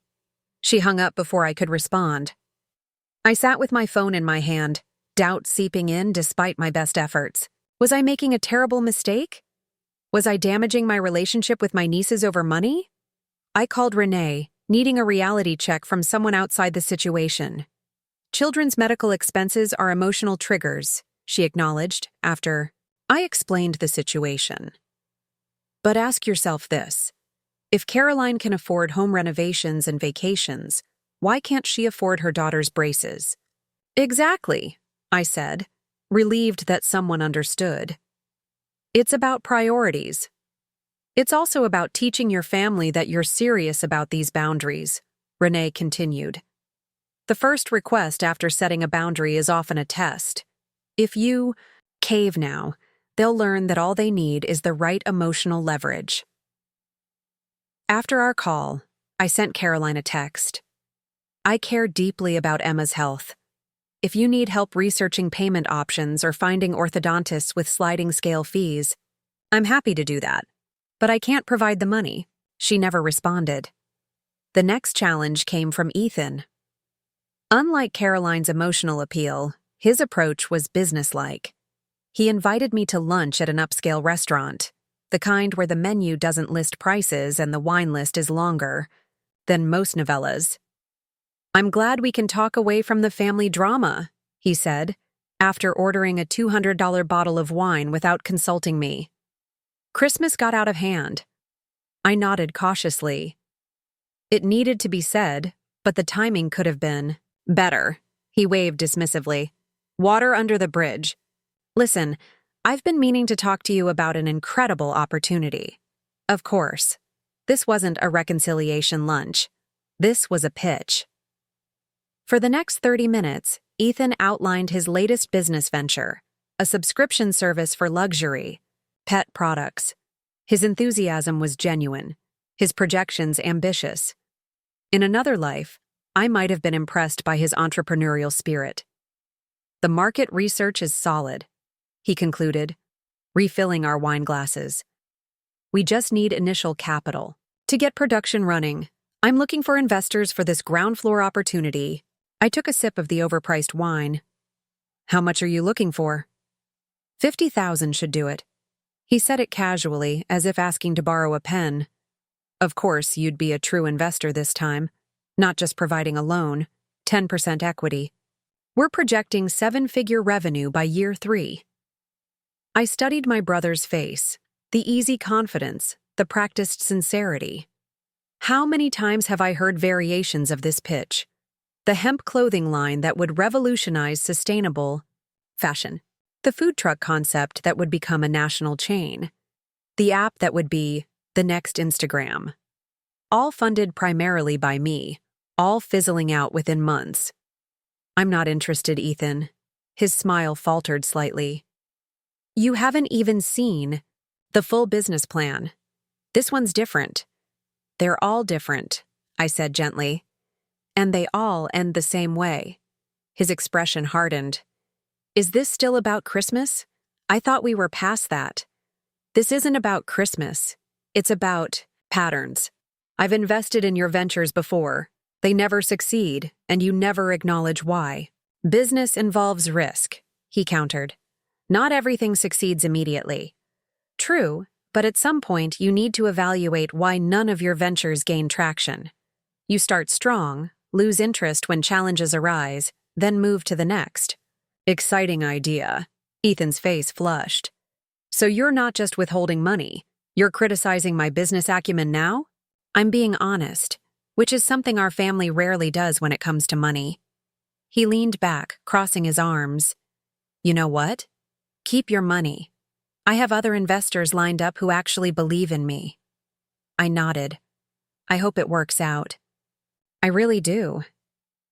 She hung up before I could respond. I sat with my phone in my hand, doubt seeping in despite my best efforts. Was I making a terrible mistake? Was I damaging my relationship with my nieces over money? I called Renee, needing a reality check from someone outside the situation. Children's medical expenses are emotional triggers, she acknowledged after I explained the situation. But ask yourself this. If Caroline can afford home renovations and vacations, why can't she afford her daughter's braces? Exactly, I said, relieved that someone understood. It's about priorities. It's also about teaching your family that you're serious about these boundaries, Renee continued. The first request after setting a boundary is often a test. If you cave now, they'll learn that all they need is the right emotional leverage. After our call, I sent Caroline a text. I care deeply about Emma's health. If you need help researching payment options or finding orthodontists with sliding scale fees, I'm happy to do that. But I can't provide the money. She never responded. The next challenge came from Ethan. Unlike Caroline's emotional appeal, his approach was businesslike. He invited me to lunch at an upscale restaurant, the kind where the menu doesn't list prices and the wine list is longer than most novellas. I'm glad we can talk away from the family drama, he said, after ordering a $200 bottle of wine without consulting me. Christmas got out of hand. I nodded cautiously. It needed to be said, but the timing could have been better. He waved dismissively. Water under the bridge. Listen, I've been meaning to talk to you about an incredible opportunity. Of course, this wasn't a reconciliation lunch. This was a pitch. For the next 30 minutes, Ethan outlined his latest business venture, a subscription service for luxury, pet products. His enthusiasm was genuine, his projections ambitious. In another life, I might have been impressed by his entrepreneurial spirit. The market research is solid, he concluded, refilling our wine glasses. We just need initial capital. To get production running, I'm looking for investors for this ground floor opportunity. I took a sip of the overpriced wine. How much are you looking for? 50,000 should do it. He said it casually, as if asking to borrow a pen. Of course, you'd be a true investor this time, not just providing a loan, 10% equity. We're projecting 7-figure revenue by year 3. I studied my brother's face, the easy confidence, the practiced sincerity. How many times have I heard variations of this pitch? The hemp clothing line that would revolutionize sustainable fashion. The food truck concept that would become a national chain. The app that would be the next Instagram. All funded primarily by me, all fizzling out within months. I'm not interested, Ethan. His smile faltered slightly. You haven't even seen the full business plan. This one's different. They're all different, I said gently. And they all end the same way. His expression hardened. Is this still about Christmas? I thought we were past that. This isn't about Christmas. It's about patterns. I've invested in your ventures before. They never succeed, and you never acknowledge why. Business involves risk, he countered. Not everything succeeds immediately. True, but at some point you need to evaluate why none of your ventures gain traction. You start strong, lose interest when challenges arise, then move to the next. Exciting idea. Ethan's face flushed. So you're not just withholding money. You're criticizing my business acumen now? I'm being honest, which is something our family rarely does when it comes to money. He leaned back, crossing his arms. You know what? Keep your money. I have other investors lined up who actually believe in me. I nodded. I hope it works out. I really do.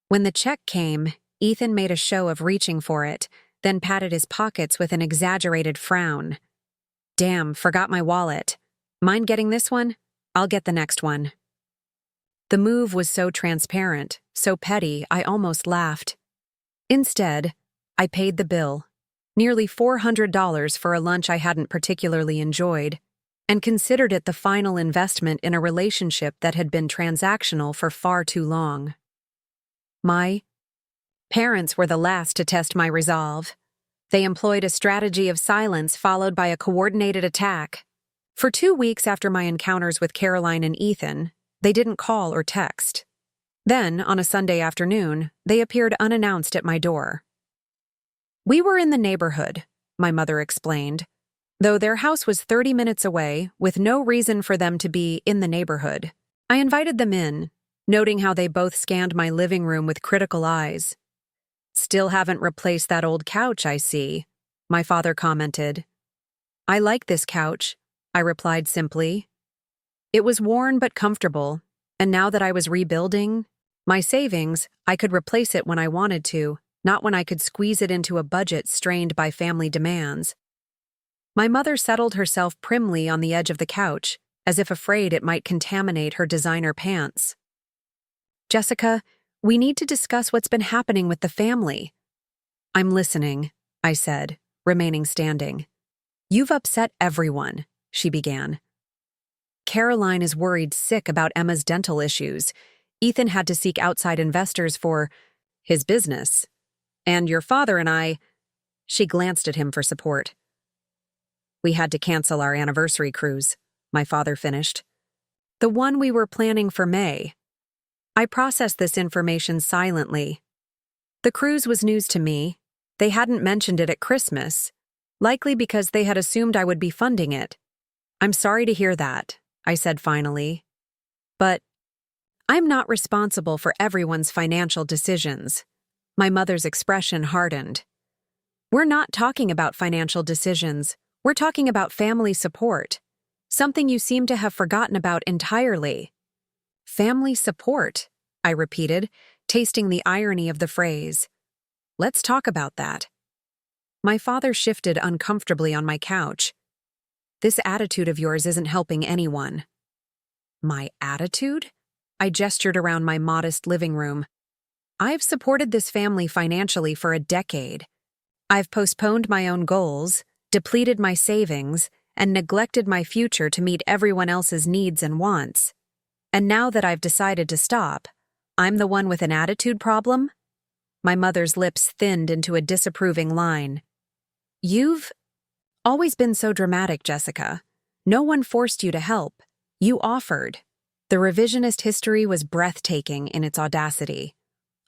When the check came, Ethan made a show of reaching for it, then patted his pockets with an exaggerated frown. Damn, forgot my wallet. Mind getting this one? I'll get the next one. The move was so transparent, so petty, I almost laughed. Instead, I paid the bill, nearly $400 for a lunch I hadn't particularly enjoyed, and considered it the final investment in a relationship that had been transactional for far too long. My parents were the last to test my resolve. They employed a strategy of silence followed by a coordinated attack. For 2 weeks after my encounters with Caroline and Ethan, they didn't call or text. Then, on a Sunday afternoon, they appeared unannounced at my door. We were in the neighborhood, my mother explained, though their house was 30 minutes away, with no reason for them to be in the neighborhood. I invited them in, noting how they both scanned my living room with critical eyes. Still haven't replaced that old couch, I see, my father commented. I like this couch, I replied simply. It was worn but comfortable, and now that I was rebuilding my savings, I could replace it when I wanted to, not when I could squeeze it into a budget strained by family demands. My mother settled herself primly on the edge of the couch, as if afraid it might contaminate her designer pants. Jessica, we need to discuss what's been happening with the family. I'm listening, I said, remaining standing. You've upset everyone, she began. Caroline is worried sick about Emma's dental issues. Ethan had to seek outside investors for his business. And your father and I... She glanced at him for support. We had to cancel our anniversary cruise, my father finished. The one we were planning for May. I processed this information silently. The cruise was news to me. They hadn't mentioned it at Christmas, likely because they had assumed I would be funding it. I'm sorry to hear that, I said finally. But I'm not responsible for everyone's financial decisions. My mother's expression hardened. We're not talking about financial decisions. We're talking about family support, something you seem to have forgotten about entirely. Family support, I repeated, tasting the irony of the phrase. Let's talk about that. My father shifted uncomfortably on my couch. This attitude of yours isn't helping anyone. My attitude? I gestured around my modest living room. I've supported this family financially for a decade. I've postponed my own goals, depleted my savings, and neglected my future to meet everyone else's needs and wants. And now that I've decided to stop, I'm the one with an attitude problem? My mother's lips thinned into a disapproving line. You've always been so dramatic, Jessica. No one forced you to help. You offered. The revisionist history was breathtaking in its audacity.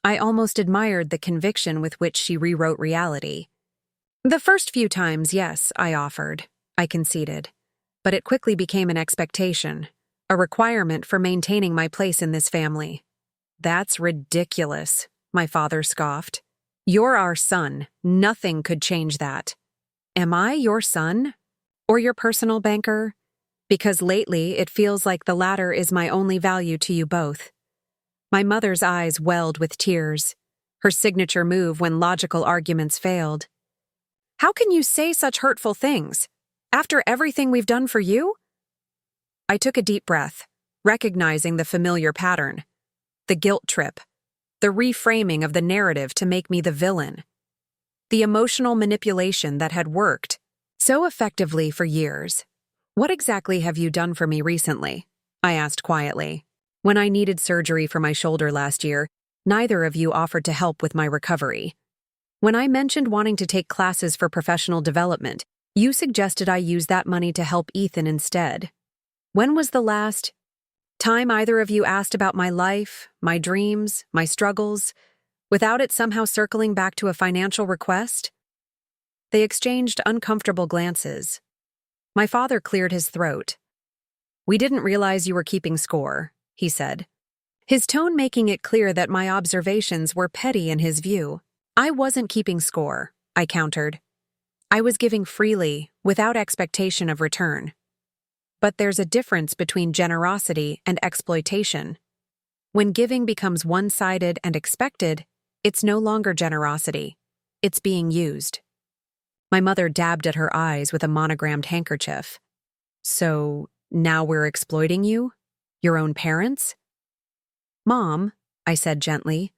I almost admired the conviction with which she rewrote reality. The first few times, yes, I offered, I conceded. But it quickly became an expectation, a requirement for maintaining my place in this family. That's ridiculous, my father scoffed. You're our son. Nothing could change that. Am I your son? Or your personal banker? Because lately it feels like the latter is my only value to you both. My mother's eyes welled with tears, her signature move when logical arguments failed. How can you say such hurtful things? After everything we've done for you? I took a deep breath, recognizing the familiar pattern. The guilt trip. The reframing of the narrative to make me the villain. The emotional manipulation that had worked so effectively for years. What exactly have you done for me recently? I asked quietly. When I needed surgery for my shoulder last year, neither of you offered to help with my recovery. When I mentioned wanting to take classes for professional development, you suggested I use that money to help Ethan instead. When was the last time either of you asked about my life, my dreams, my struggles, without it somehow circling back to a financial request? They exchanged uncomfortable glances. My father cleared his throat. We didn't realize you were keeping score, he said, his tone making it clear that my observations were petty in his view. I wasn't keeping score, I countered. I was giving freely, without expectation of return. But there's a difference between generosity and exploitation. When giving becomes one-sided and expected, it's no longer generosity. It's being used. My mother dabbed at her eyes with a monogrammed handkerchief. So, now we're exploiting you? Your own parents? Mom, I said gently,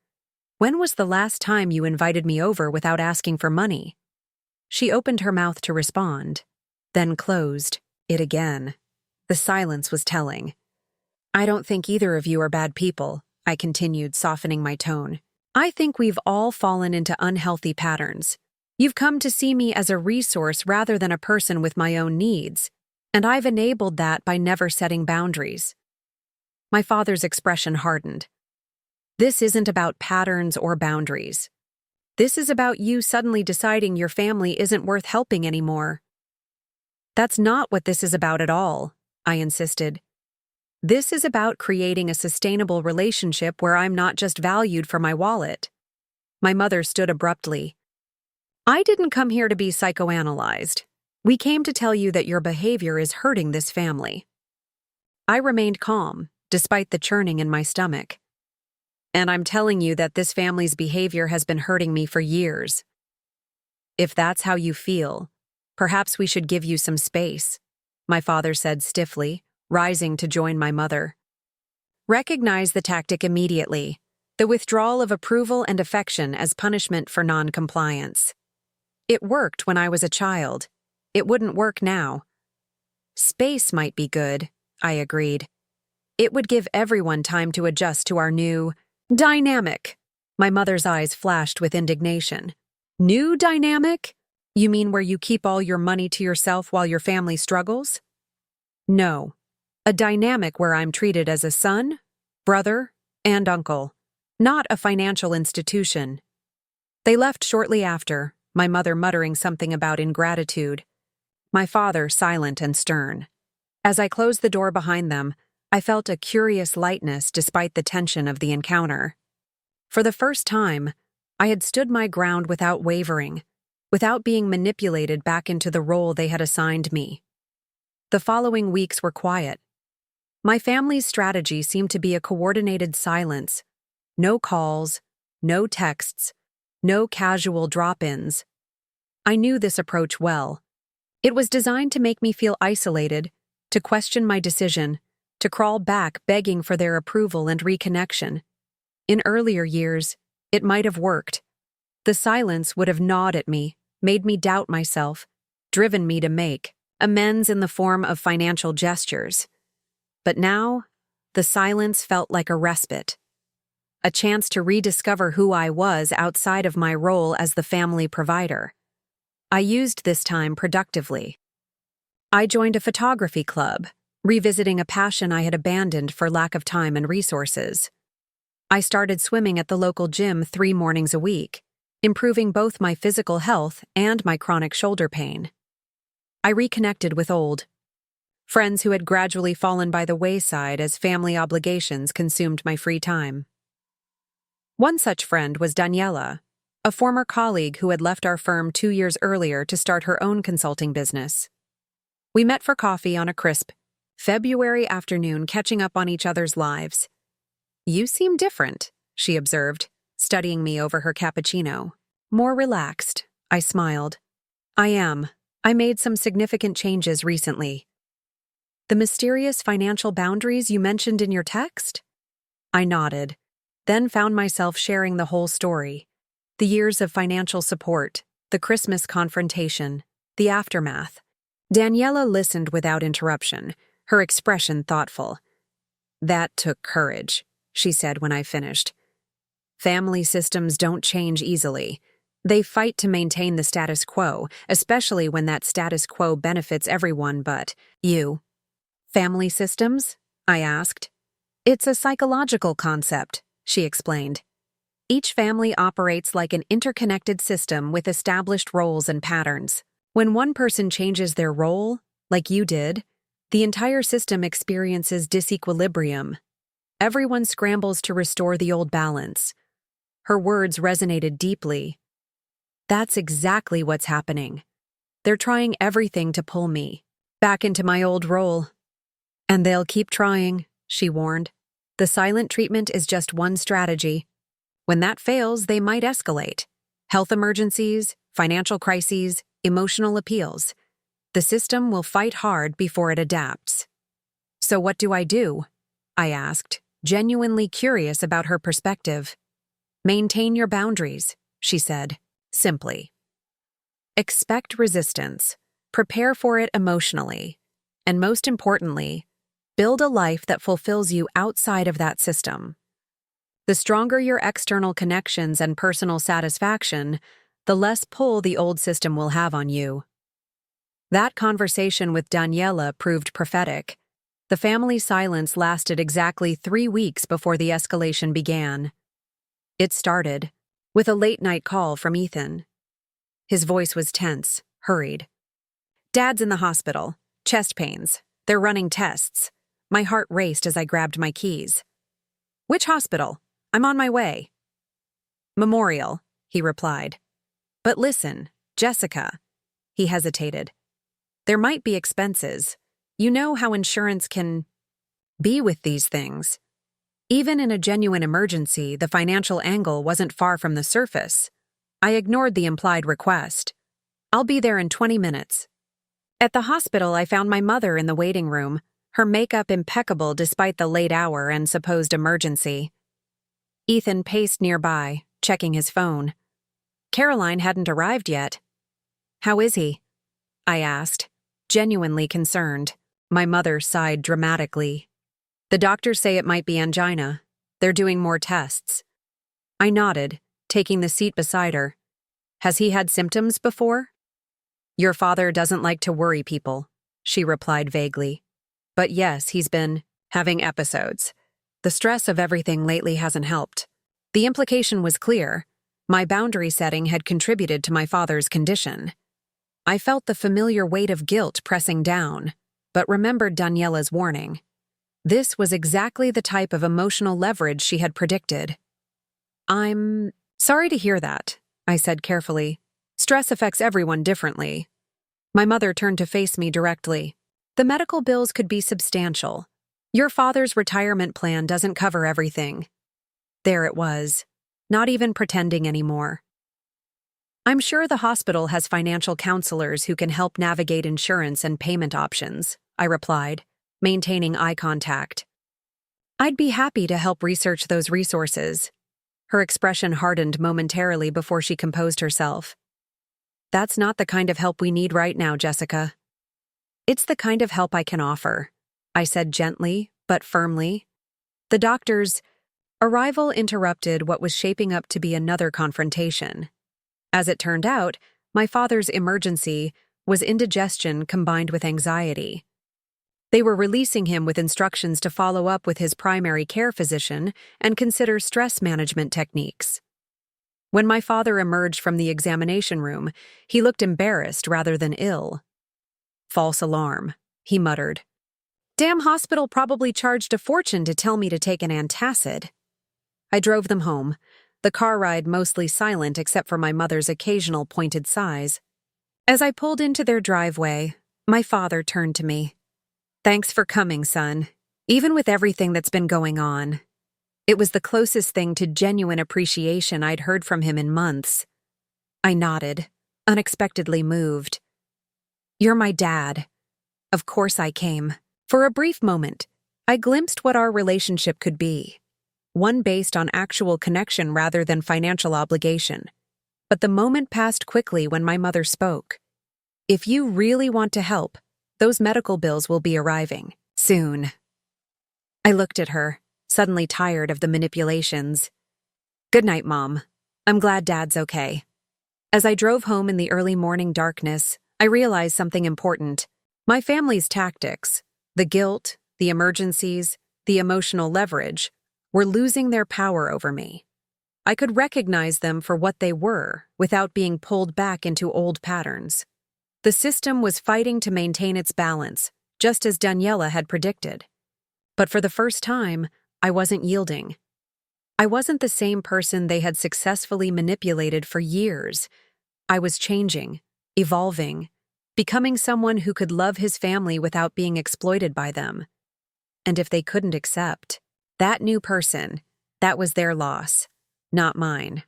when was the last time you invited me over without asking for money? She opened her mouth to respond, then closed it again. The silence was telling. I don't think either of you are bad people, I continued, softening my tone. I think we've all fallen into unhealthy patterns. You've come to see me as a resource rather than a person with my own needs, and I've enabled that by never setting boundaries. My father's expression hardened. This isn't about patterns or boundaries. This is about you suddenly deciding your family isn't worth helping anymore. That's not what this is about at all, I insisted. This is about creating a sustainable relationship where I'm not just valued for my wallet. My mother stood abruptly. I didn't come here to be psychoanalyzed. We came to tell you that your behavior is hurting this family. I remained calm, despite the churning in my stomach. And I'm telling you that this family's behavior has been hurting me for years. If that's how you feel, perhaps we should give you some space, my father said stiffly, rising to join my mother. Recognize the tactic immediately, the withdrawal of approval and affection as punishment for non-compliance. It worked when I was a child. It wouldn't work now. Space might be good, I agreed. It would give everyone time to adjust to our new dynamic. My mother's eyes flashed with indignation. New dynamic? You mean where you keep all your money to yourself while your family struggles? No. A dynamic where I'm treated as a son, brother, and uncle, not a financial institution. They left shortly after, my mother muttering something about ingratitude, my father silent and stern. As I closed the door behind them, I felt a curious lightness despite the tension of the encounter. For the first time, I had stood my ground without wavering, without being manipulated back into the role they had assigned me. The following weeks were quiet. My family's strategy seemed to be a coordinated silence. No calls, no texts, no casual drop-ins. I knew this approach well. It was designed to make me feel isolated, to question my decision, to crawl back begging for their approval and reconnection. In earlier years, it might have worked. The silence would have gnawed at me, made me doubt myself, driven me to make amends in the form of financial gestures. But now, The silence felt like a respite, a chance to rediscover who I was outside of my role as the family provider. I used this time productively. I joined a photography club, revisiting a passion I had abandoned for lack of time and resources. I started swimming at the local gym 3 mornings a week, improving both my physical health and my chronic shoulder pain. I reconnected with old friends who had gradually fallen by the wayside as family obligations consumed my free time. One such friend was Daniela, a former colleague who had left our firm 2 years earlier to start her own consulting business. We met for coffee on a crisp February afternoon, catching up on each other's lives. "You seem different," she observed, studying me over her cappuccino. "More relaxed," I smiled. "I am. I made some significant changes recently." "The mysterious financial boundaries you mentioned in your text?" I nodded, then found myself sharing the whole story. The years of financial support, the Christmas confrontation, the aftermath. Daniela listened without interruption, her expression thoughtful. "That took courage," she said when I finished. "Family systems don't change easily. They fight to maintain the status quo, especially when that status quo benefits everyone but you." "Family systems?" I asked. "It's a psychological concept," she explained. "Each family operates like an interconnected system with established roles and patterns. When one person changes their role, like you did, the entire system experiences disequilibrium. Everyone scrambles to restore the old balance." Her words resonated deeply. "That's exactly what's happening. They're trying everything to pull me back into my old role. And they'll keep trying," she warned. "The silent treatment is just one strategy. When that fails, they might escalate. Health emergencies, financial crises, emotional appeals. The system will fight hard before it adapts." "So what do I do?" I asked, genuinely curious about her perspective. "Maintain your boundaries," she said, simply. "Expect resistance. Prepare for it emotionally. And most importantly, build a life that fulfills you outside of that system. The stronger your external connections and personal satisfaction, the less pull the old system will have on you." That conversation with Daniela proved prophetic. The family silence lasted exactly 3 weeks before the escalation began. It started with a late-night call from Ethan. His voice was tense, hurried. "Dad's in the hospital. Chest pains. They're running tests." My heart raced as I grabbed my keys. "Which hospital? I'm on my way." "Memorial," he replied. "But listen, Jessica." He hesitated. "There might be expenses. You know how insurance can be with these things." Even in a genuine emergency, the financial angle wasn't far from the surface. I ignored the implied request. "I'll be there in 20 minutes. At the hospital, I found my mother in the waiting room, her makeup impeccable despite the late hour and supposed emergency. Ethan paced nearby, checking his phone. Caroline hadn't arrived yet. "How is he?" I asked, genuinely concerned. My mother sighed dramatically. "The doctors say it might be angina. They're doing more tests." I nodded, taking the seat beside her. "Has he had symptoms before?" "Your father doesn't like to worry people," she replied vaguely. "But yes, he's been having episodes. The stress of everything lately hasn't helped." The implication was clear. My boundary setting had contributed to my father's condition. I felt the familiar weight of guilt pressing down, but remembered Daniela's warning. This was exactly the type of emotional leverage she had predicted. "I'm sorry to hear that," I said carefully. "Stress affects everyone differently." My mother turned to face me directly. "The medical bills could be substantial. Your father's retirement plan doesn't cover everything." There it was, not even pretending anymore. "I'm sure the hospital has financial counselors who can help navigate insurance and payment options," I replied, maintaining eye contact. "I'd be happy to help research those resources." Her expression hardened momentarily before she composed herself. "That's not the kind of help we need right now, Jessica." "It's the kind of help I can offer," I said gently but firmly. The doctor's arrival interrupted what was shaping up to be another confrontation. As it turned out, my father's emergency was indigestion combined with anxiety. They were releasing him with instructions to follow up with his primary care physician and consider stress management techniques. When my father emerged from the examination room, he looked embarrassed rather than ill. "False alarm," he muttered. "Damn hospital probably charged a fortune to tell me to take an antacid." I drove them home, the car ride mostly silent except for my mother's occasional pointed sighs. As I pulled into their driveway, my father turned to me. "Thanks for coming, son, even with everything that's been going on." It was the closest thing to genuine appreciation I'd heard from him in months. I nodded, unexpectedly moved. "You're my dad." Of course I came. For a brief moment, I glimpsed what our relationship could be. One based on actual connection rather than financial obligation. But the moment passed quickly when my mother spoke. "If you really want to help, those medical bills will be arriving soon." I looked at her, suddenly tired of the manipulations. "Good night, Mom. I'm glad Dad's okay." As I drove home in the early morning darkness, I realized something important. My family's tactics, the guilt, the emergencies, the emotional leverage, were losing their power over me. I could recognize them for what they were without being pulled back into old patterns. The system was fighting to maintain its balance, just as Daniela had predicted. But for the first time, I wasn't yielding. I wasn't the same person they had successfully manipulated for years. I was changing, evolving, becoming someone who could love his family without being exploited by them. And if they couldn't accept that new person, that was their loss, not mine.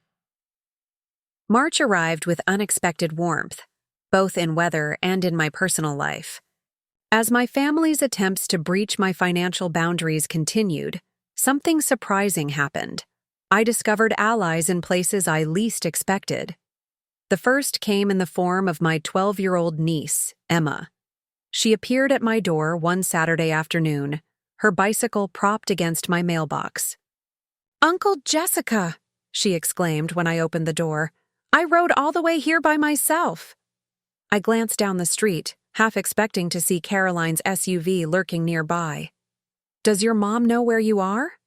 March arrived with unexpected warmth, both in weather and in my personal life. As my family's attempts to breach my financial boundaries continued, something surprising happened. I discovered allies in places I least expected. The first came in the form of my 12-year-old niece, Emma. She appeared at my door one Saturday afternoon, her bicycle propped against my mailbox. "Uncle Jessica," she exclaimed when I opened the door. "I rode all the way here by myself." I glanced down the street, half expecting to see Caroline's SUV lurking nearby. "Does your mom know where you are?"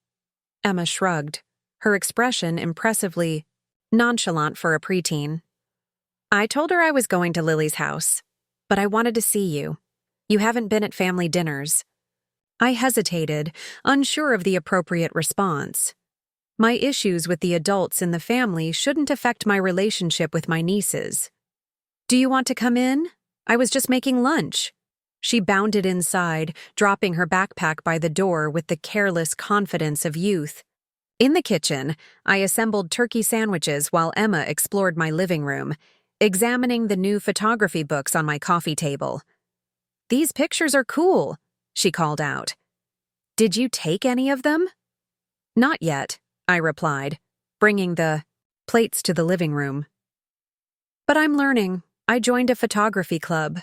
Emma shrugged, her expression impressively nonchalant for a preteen. "I told her I was going to Lily's house, but I wanted to see you. You haven't been at family dinners." I hesitated, unsure of the appropriate response. My issues with the adults in the family shouldn't affect my relationship with my nieces. "Do you want to come in? I was just making lunch." She bounded inside, dropping her backpack by the door with the careless confidence of youth. In the kitchen, I assembled turkey sandwiches while Emma explored my living room, examining the new photography books on my coffee table. "These pictures are cool," she called out. "Did you take any of them?" "Not yet," I replied, bringing the plates to the living room. "But I'm learning. I joined a photography club."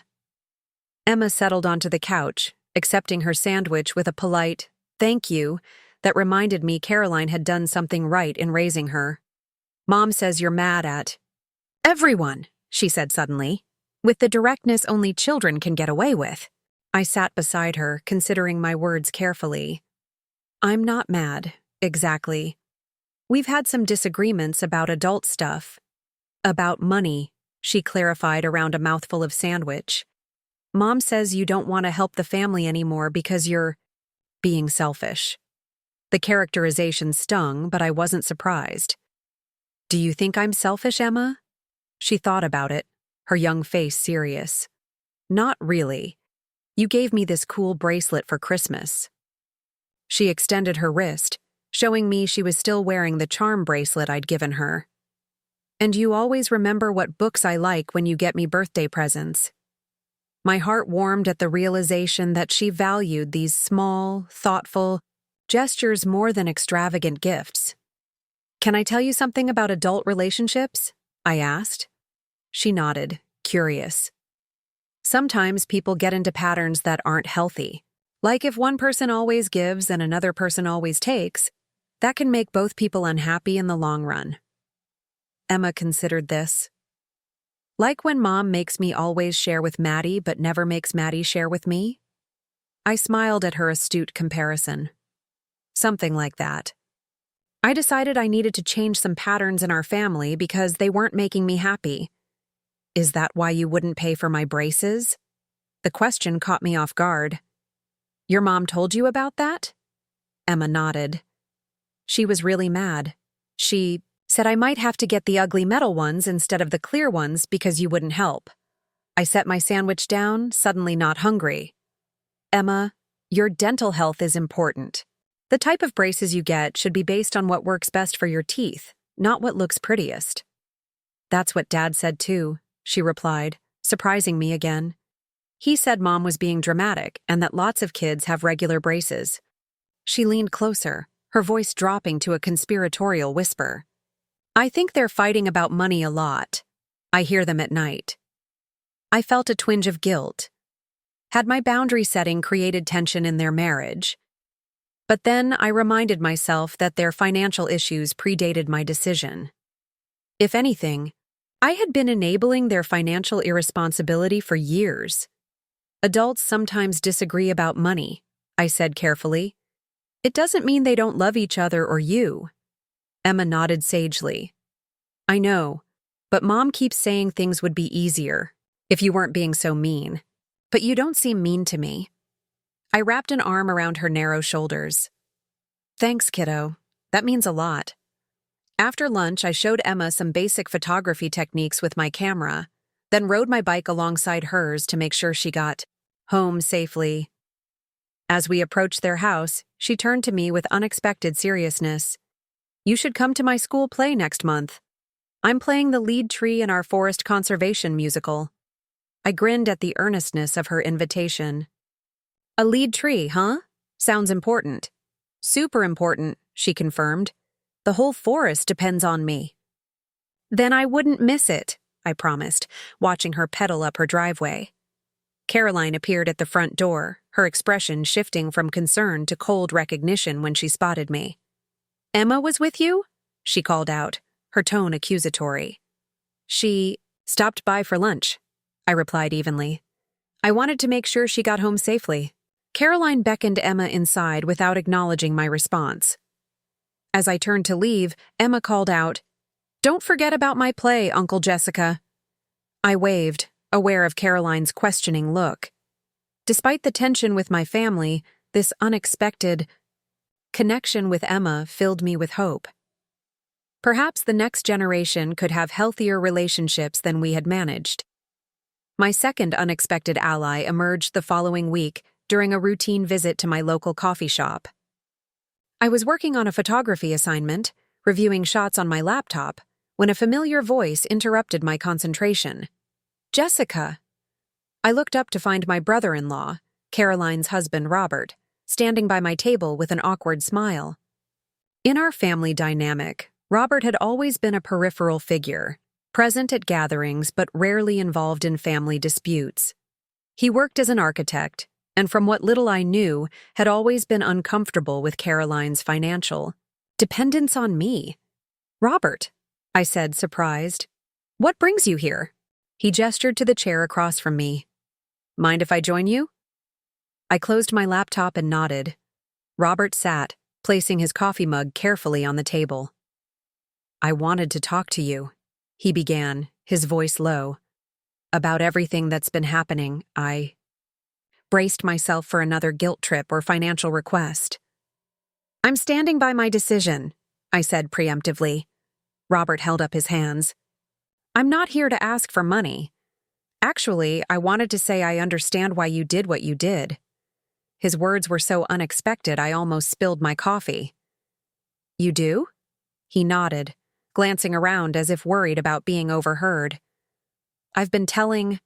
Emma settled onto the couch, accepting her sandwich with a polite, "Thank you," that reminded me Caroline had done something right in raising her. "Mom says you're mad at everyone," she said suddenly, with the directness only children can get away with. I sat beside her, considering my words carefully. "I'm not mad, exactly. We've had some disagreements about adult stuff. About money," she clarified around a mouthful of sandwich. "Mom says you don't want to help the family anymore because you're being selfish." The characterization stung, but I wasn't surprised. "Do you think I'm selfish, Emma?" She thought about it, her young face serious. "Not really. You gave me this cool bracelet for Christmas." She extended her wrist, showing me she was still wearing the charm bracelet I'd given her. "And you always remember what books I like when you get me birthday presents." My heart warmed at the realization that she valued these small, thoughtful gestures more than extravagant gifts. "Can I tell you something about adult relationships?" I asked. She nodded, curious. "Sometimes people get into patterns that aren't healthy. Like if one person always gives and another person always takes, that can make both people unhappy in the long run. Emma considered this. Like when Mom makes me always share with Maddie but never makes Maddie share with me? I smiled at her astute comparison. Something like that. I decided I needed to change some patterns in our family because they weren't making me happy. Is that why you wouldn't pay for my braces? The question caught me off guard. Your mom told you about that? Emma nodded. She was really mad. She said I might have to get the ugly metal ones instead of the clear ones because you wouldn't help. I set my sandwich down, suddenly not hungry. Emma, your dental health is important. The type of braces you get should be based on what works best for your teeth, not what looks prettiest. That's what Dad said too, she replied, surprising me again. He said Mom was being dramatic and that lots of kids have regular braces. She leaned closer, her voice dropping to a conspiratorial whisper. I think they're fighting about money a lot. I hear them at night. I felt a twinge of guilt. Had my boundary setting created tension in their marriage? But then I reminded myself that their financial issues predated my decision. If anything, I had been enabling their financial irresponsibility for years. Adults sometimes disagree about money, I said carefully. It doesn't mean they don't love each other or you. Emma nodded sagely. I know, but Mom keeps saying things would be easier if you weren't being so mean. But you don't seem mean to me. I wrapped an arm around her narrow shoulders. Thanks, kiddo. That means a lot. After lunch, I showed Emma some basic photography techniques with my camera, then rode my bike alongside hers to make sure she got home safely. As we approached their house, she turned to me with unexpected seriousness. You should come to my school play next month. I'm playing the lead tree in our forest conservation musical. I grinned at the earnestness of her invitation. A lead tree, huh? Sounds important. Super important, she confirmed. The whole forest depends on me. Then I wouldn't miss it, I promised, watching her pedal up her driveway. Caroline appeared at the front door, her expression shifting from concern to cold recognition when she spotted me. Emma was with you? She called out, her tone accusatory. She stopped by for lunch, I replied evenly. I wanted to make sure she got home safely. Caroline beckoned Emma inside without acknowledging my response. As I turned to leave, Emma called out, Don't forget about my play, Uncle Jessica. I waved, aware of Caroline's questioning look. Despite the tension with my family, this unexpected connection with Emma filled me with hope. Perhaps the next generation could have healthier relationships than we had managed. My second unexpected ally emerged the following week during a routine visit to my local coffee shop. I was working on a photography assignment, reviewing shots on my laptop, when a familiar voice interrupted my concentration. Jessica! I looked up to find my brother-in-law, Caroline's husband Robert, standing by my table with an awkward smile. In our family dynamic, Robert had always been a peripheral figure, present at gatherings but rarely involved in family disputes. He worked as an architect, and from what little I knew, had always been uncomfortable with Caroline's financial dependence on me. Robert, I said, surprised. What brings you here? He gestured to the chair across from me. Mind if I join you? I closed my laptop and nodded. Robert sat, placing his coffee mug carefully on the table. I wanted to talk to you, he began, his voice low. About everything that's been happening, I braced myself for another guilt trip or financial request. I'm standing by my decision, I said preemptively. Robert held up his hands. I'm not here to ask for money. Actually, I wanted to say I understand why you did what you did. His words were so unexpected I almost spilled my coffee. You do? He nodded, glancing around as if worried about being overheard. I've been telling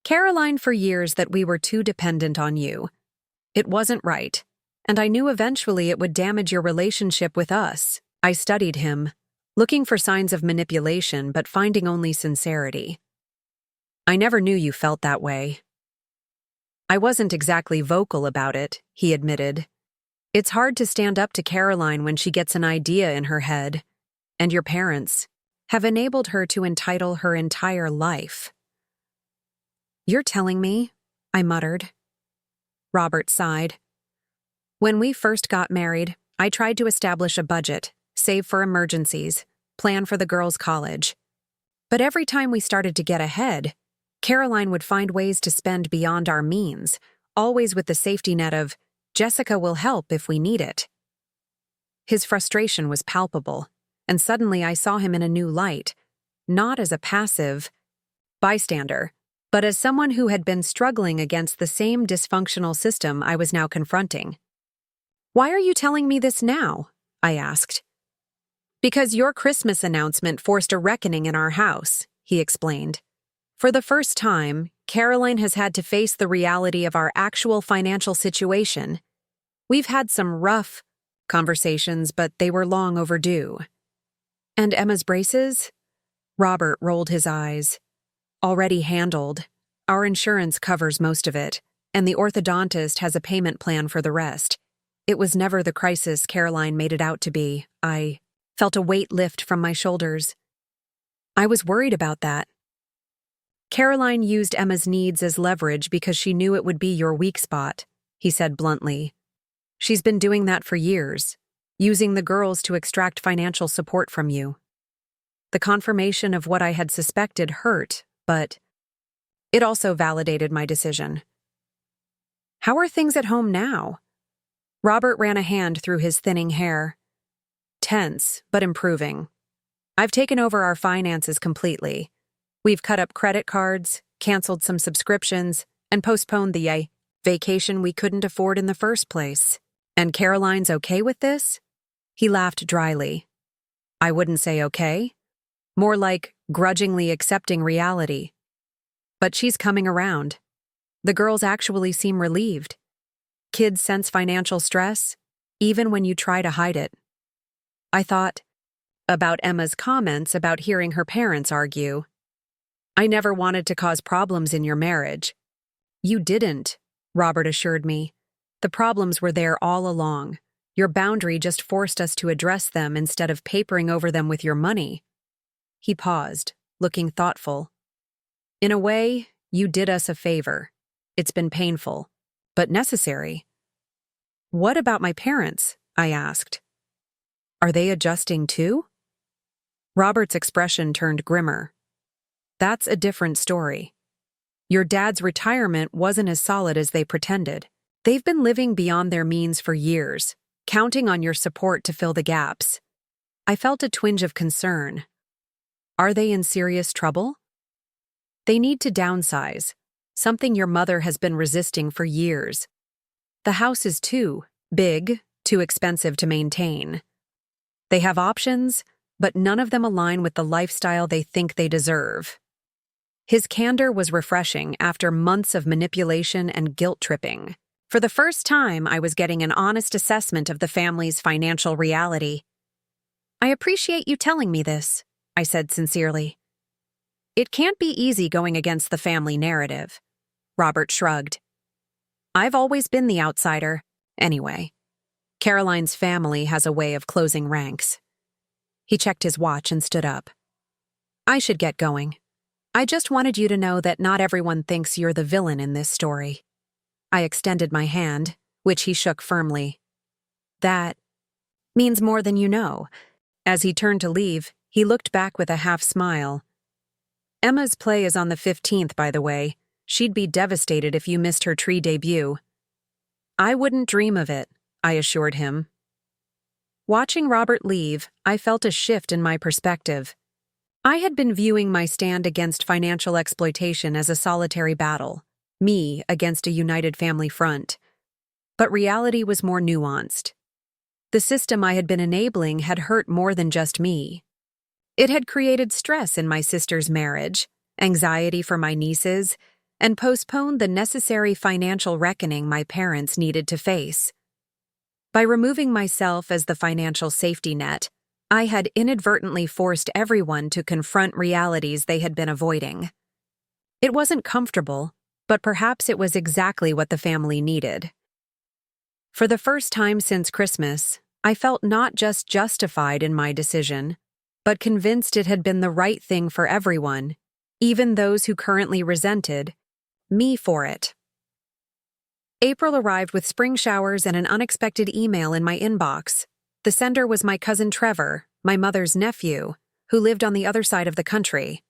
Caroline for years that we were too dependent on you. It wasn't right, and I knew eventually it would damage your relationship with us. I studied him, looking for signs of manipulation but finding only sincerity. I never knew you felt that way. I wasn't exactly vocal about it, he admitted. It's hard to stand up to Caroline when she gets an idea in her head, and your parents have enabled her to entitle her entire life. You're telling me? I muttered. Robert sighed. When we first got married, I tried to establish a budget, save for emergencies, plan for the girls' college. But every time we started to get ahead, Caroline would find ways to spend beyond our means, always with the safety net of, Jessica will help if we need it. His frustration was palpable, and suddenly I saw him in a new light, not as a passive bystander, but as someone who had been struggling against the same dysfunctional system I was now confronting. Why are you telling me this now? I asked. Because your Christmas announcement forced a reckoning in our house, he explained. For the first time, Caroline has had to face the reality of our actual financial situation. We've had some rough conversations, but they were long overdue. And Emma's braces? Robert rolled his eyes. Already handled. Our insurance covers most of it, and the orthodontist has a payment plan for the rest. It was never the crisis Caroline made it out to be. I felt a weight lift from my shoulders. I was worried about that. Caroline used Emma's needs as leverage because she knew it would be your weak spot, he said bluntly. She's been doing that for years, using the girls to extract financial support from you. The confirmation of what I had suspected hurt, but it also validated my decision. How are things at home now? Robert ran a hand through his thinning hair. Tense, but improving. I've taken over our finances completely. We've cut up credit cards, canceled some subscriptions, and postponed the vacation we couldn't afford in the first place. And Caroline's okay with this? He laughed dryly. I wouldn't say okay. More like grudgingly accepting reality. But she's coming around. The girls actually seem relieved. Kids sense financial stress, even when you try to hide it. I thought about Emma's comments about hearing her parents argue. I never wanted to cause problems in your marriage. You didn't, Robert assured me. The problems were there all along. Your boundary just forced us to address them instead of papering over them with your money. He paused, looking thoughtful. In a way, you did us a favor. It's been painful, but necessary. What about my parents? I asked. Are they adjusting too? Robert's expression turned grimmer. That's a different story. Your dad's retirement wasn't as solid as they pretended. They've been living beyond their means for years, counting on your support to fill the gaps. I felt a twinge of concern. Are they in serious trouble? They need to downsize, something your mother has been resisting for years. The house is too big, too expensive to maintain. They have options, but none of them align with the lifestyle they think they deserve. His candor was refreshing after months of manipulation and guilt-tripping. For the first time, I was getting an honest assessment of the family's financial reality. I appreciate you telling me this, I said sincerely. It can't be easy going against the family narrative. Robert shrugged. I've always been the outsider. Anyway, Caroline's family has a way of closing ranks. He checked his watch and stood up. I should get going. I just wanted you to know that not everyone thinks you're the villain in this story. I extended my hand, which he shook firmly. That means more than you know. As he turned to leave, he looked back with a half smile. Emma's play is on the 15th, by the way. She'd be devastated if you missed her tree debut. I wouldn't dream of it, I assured him. Watching Robert leave, I felt a shift in my perspective. I had been viewing my stand against financial exploitation as a solitary battle, me against a united family front. But reality was more nuanced. The system I had been enabling had hurt more than just me. It had created stress in my sister's marriage, anxiety for my nieces, and postponed the necessary financial reckoning my parents needed to face. By removing myself as the financial safety net, I had inadvertently forced everyone to confront realities they had been avoiding. It wasn't comfortable, but perhaps it was exactly what the family needed. For the first time since Christmas, I felt not just justified in my decision, but convinced it had been the right thing for everyone, even those who currently resented me for it. April arrived with spring showers and an unexpected email in my inbox. The sender was my cousin Trevor, my mother's nephew, who lived on the other side of the country.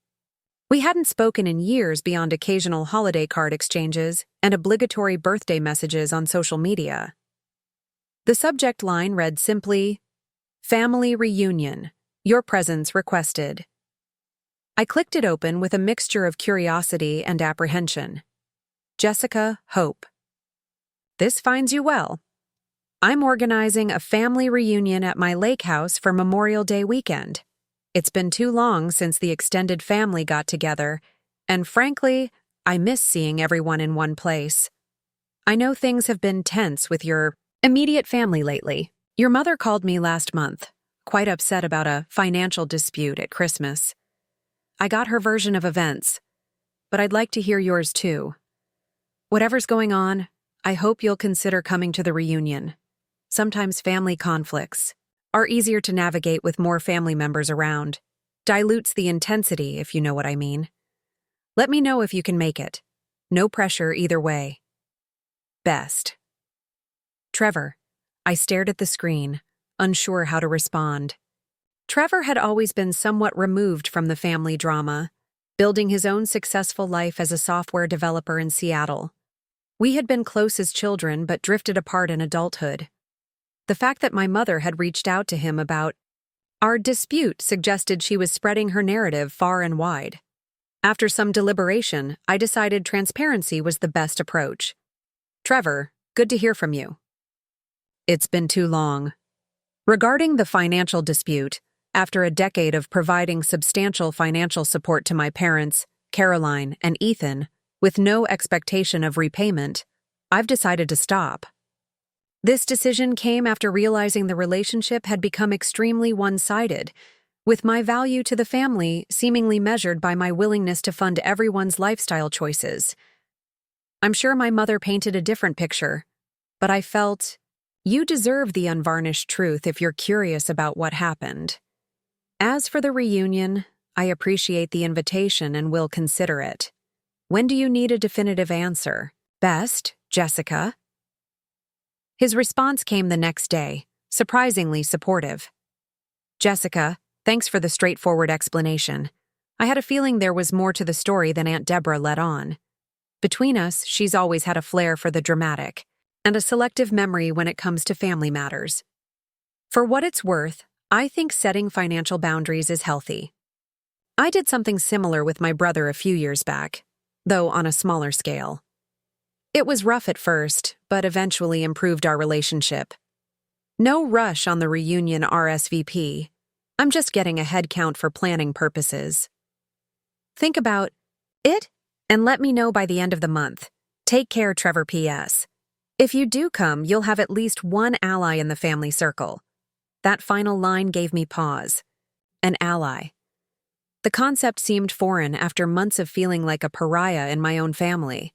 We hadn't spoken in years beyond occasional holiday card exchanges and obligatory birthday messages on social media. The subject line read simply, "Family Reunion. Your presence requested." I clicked it open with a mixture of curiosity and apprehension. Jessica Hope. This finds you well. I'm organizing a family reunion at my lake house for Memorial Day weekend. It's been too long since the extended family got together, and frankly, I miss seeing everyone in one place. I know things have been tense with your immediate family lately. Your mother called me last month, quite upset about a financial dispute at Christmas. I got her version of events, but I'd like to hear yours too. Whatever's going on, I hope you'll consider coming to the reunion. Sometimes family conflicts are easier to navigate with more family members around. Dilutes the intensity, if you know what I mean. Let me know if you can make it. No pressure either way. Best. Trevor. I stared at the screen, unsure how to respond. Trevor had always been somewhat removed from the family drama, building his own successful life as a software developer in Seattle. We had been close as children but drifted apart in adulthood. The fact that my mother had reached out to him about our dispute suggested she was spreading her narrative far and wide. After some deliberation, I decided transparency was the best approach. Trevor, good to hear from you. It's been too long. Regarding the financial dispute, after a decade of providing substantial financial support to my parents, Caroline and Ethan, with no expectation of repayment, I've decided to stop. This decision came after realizing the relationship had become extremely one-sided, with my value to the family seemingly measured by my willingness to fund everyone's lifestyle choices. I'm sure my mother painted a different picture, but I felt, you deserve the unvarnished truth if you're curious about what happened. As for the reunion, I appreciate the invitation and will consider it. When do you need a definitive answer? Best, Jessica. His response came the next day, surprisingly supportive. Jessica, thanks for the straightforward explanation. I had a feeling there was more to the story than Aunt Deborah let on. Between us, she's always had a flair for the dramatic, and a selective memory when it comes to family matters. For what it's worth, I think setting financial boundaries is healthy. I did something similar with my brother a few years back, though on a smaller scale. It was rough at first, but eventually improved our relationship. No rush on the reunion RSVP. I'm just getting a head count for planning purposes. Think about it and let me know by the end of the month. Take care, Trevor P.S. If you do come, you'll have at least one ally in the family circle. That final line gave me pause. An ally. The concept seemed foreign after months of feeling like a pariah in my own family.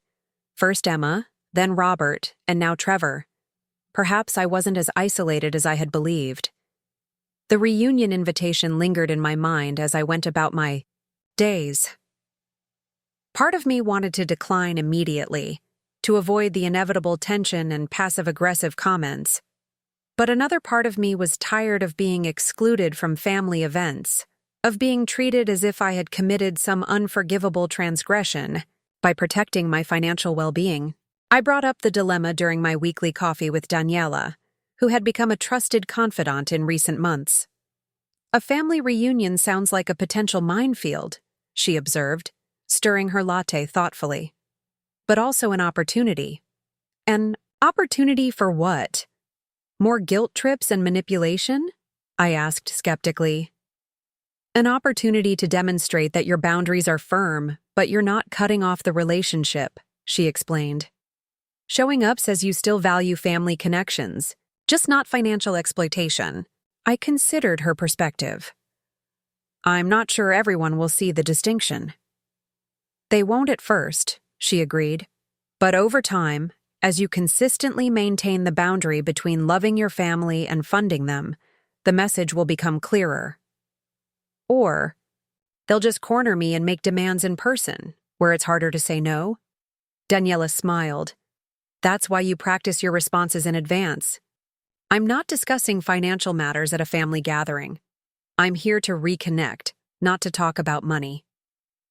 First Emma, then Robert, and now Trevor. Perhaps I wasn't as isolated as I had believed. The reunion invitation lingered in my mind as I went about my days. Part of me wanted to decline immediately, to avoid the inevitable tension and passive-aggressive comments. But another part of me was tired of being excluded from family events, of being treated as if I had committed some unforgivable transgression by protecting my financial well-being. I brought up the dilemma during my weekly coffee with Daniela, who had become a trusted confidant in recent months. A family reunion sounds like a potential minefield, she observed, stirring her latte thoughtfully. But also an opportunity. An opportunity for what? More guilt trips and manipulation? I asked skeptically. An opportunity to demonstrate that your boundaries are firm, but you're not cutting off the relationship, she explained. Showing up says you still value family connections, just not financial exploitation. I considered her perspective. I'm not sure everyone will see the distinction. They won't at first, she agreed. But over time, as you consistently maintain the boundary between loving your family and funding them, the message will become clearer. Or, they'll just corner me and make demands in person, where it's harder to say no. Daniela smiled. That's why you practice your responses in advance. I'm not discussing financial matters at a family gathering. I'm here to reconnect, not to talk about money.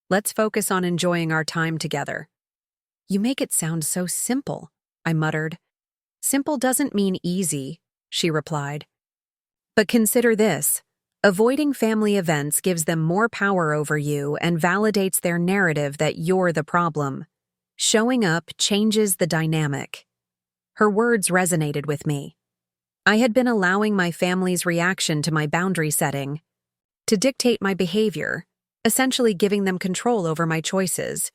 Let's focus on enjoying our time together. You make it sound so simple, I muttered. Simple doesn't mean easy, she replied. But consider this. Avoiding family events gives them more power over you and validates their narrative that you're the problem. Showing up changes the dynamic. Her words resonated with me. I had been allowing my family's reaction to my boundary setting to dictate my behavior, essentially giving them control over my choices.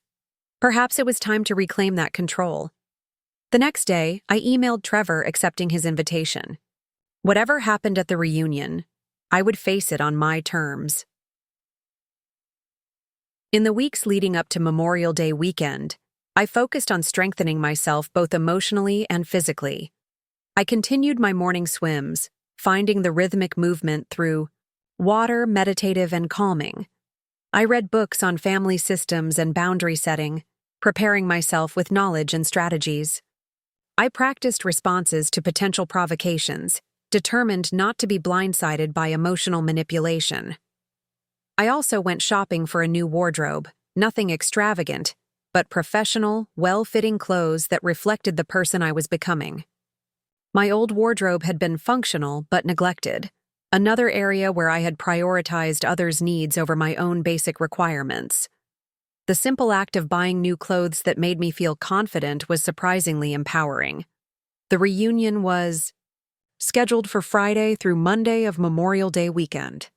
Perhaps it was time to reclaim that control. The next day, I emailed Trevor accepting his invitation. Whatever happened at the reunion, I would face it on my terms. In the weeks leading up to Memorial Day weekend, I focused on strengthening myself both emotionally and physically. I continued my morning swims, finding the rhythmic movement through water, meditative, and calming. I read books on family systems and boundary setting, preparing myself with knowledge and strategies. I practiced responses to potential provocations, determined not to be blindsided by emotional manipulation. I also went shopping for a new wardrobe, nothing extravagant, but professional, well-fitting clothes that reflected the person I was becoming. My old wardrobe had been functional but neglected, another area where I had prioritized others' needs over my own basic requirements. The simple act of buying new clothes that made me feel confident was surprisingly empowering. The reunion was scheduled for Friday through Monday of Memorial Day weekend.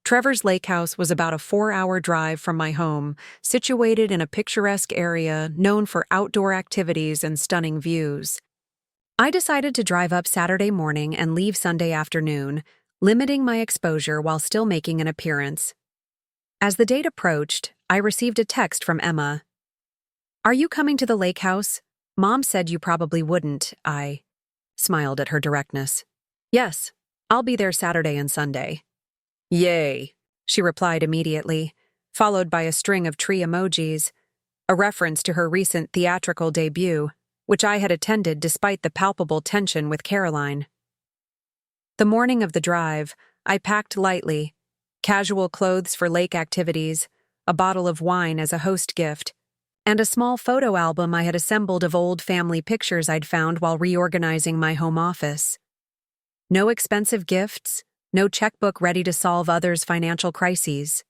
Trevor's lake house was about a 4-hour drive from my home, situated in a picturesque area known for outdoor activities and stunning views. I decided to drive up Saturday morning and leave Sunday afternoon, limiting my exposure while still making an appearance. As the date approached, I received a text from Emma. "Are you coming to the lake house? Mom said you probably wouldn't." I smiled at her directness. "Yes, I'll be there Saturday and Sunday." "Yay," she replied immediately, followed by a string of tree emojis, a reference to her recent theatrical debut, which I had attended despite the palpable tension with Caroline. The morning of the drive, I packed lightly, casual clothes for lake activities, a bottle of wine as a host gift, and a small photo album I had assembled of old family pictures I'd found while reorganizing my home office. No expensive gifts, no checkbook ready to solve others' financial crises.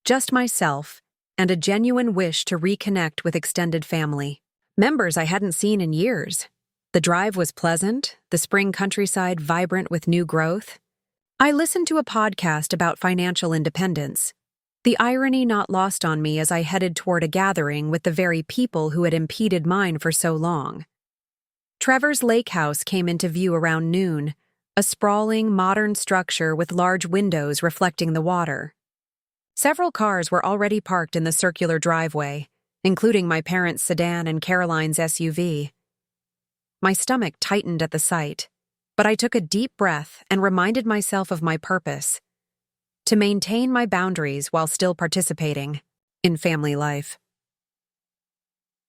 Just myself, and a genuine wish to reconnect with extended family. Members I hadn't seen in years. The drive was pleasant, the spring countryside vibrant with new growth. I listened to a podcast about financial independence, the irony not lost on me as I headed toward a gathering with the very people who had impeded mine for so long. Trevor's lake house came into view around noon, a sprawling, modern structure with large windows reflecting the water. Several cars were already parked in the circular driveway, including my parents' sedan and Caroline's SUV. My stomach tightened at the sight, but I took a deep breath and reminded myself of my purpose: to maintain my boundaries while still participating in family life.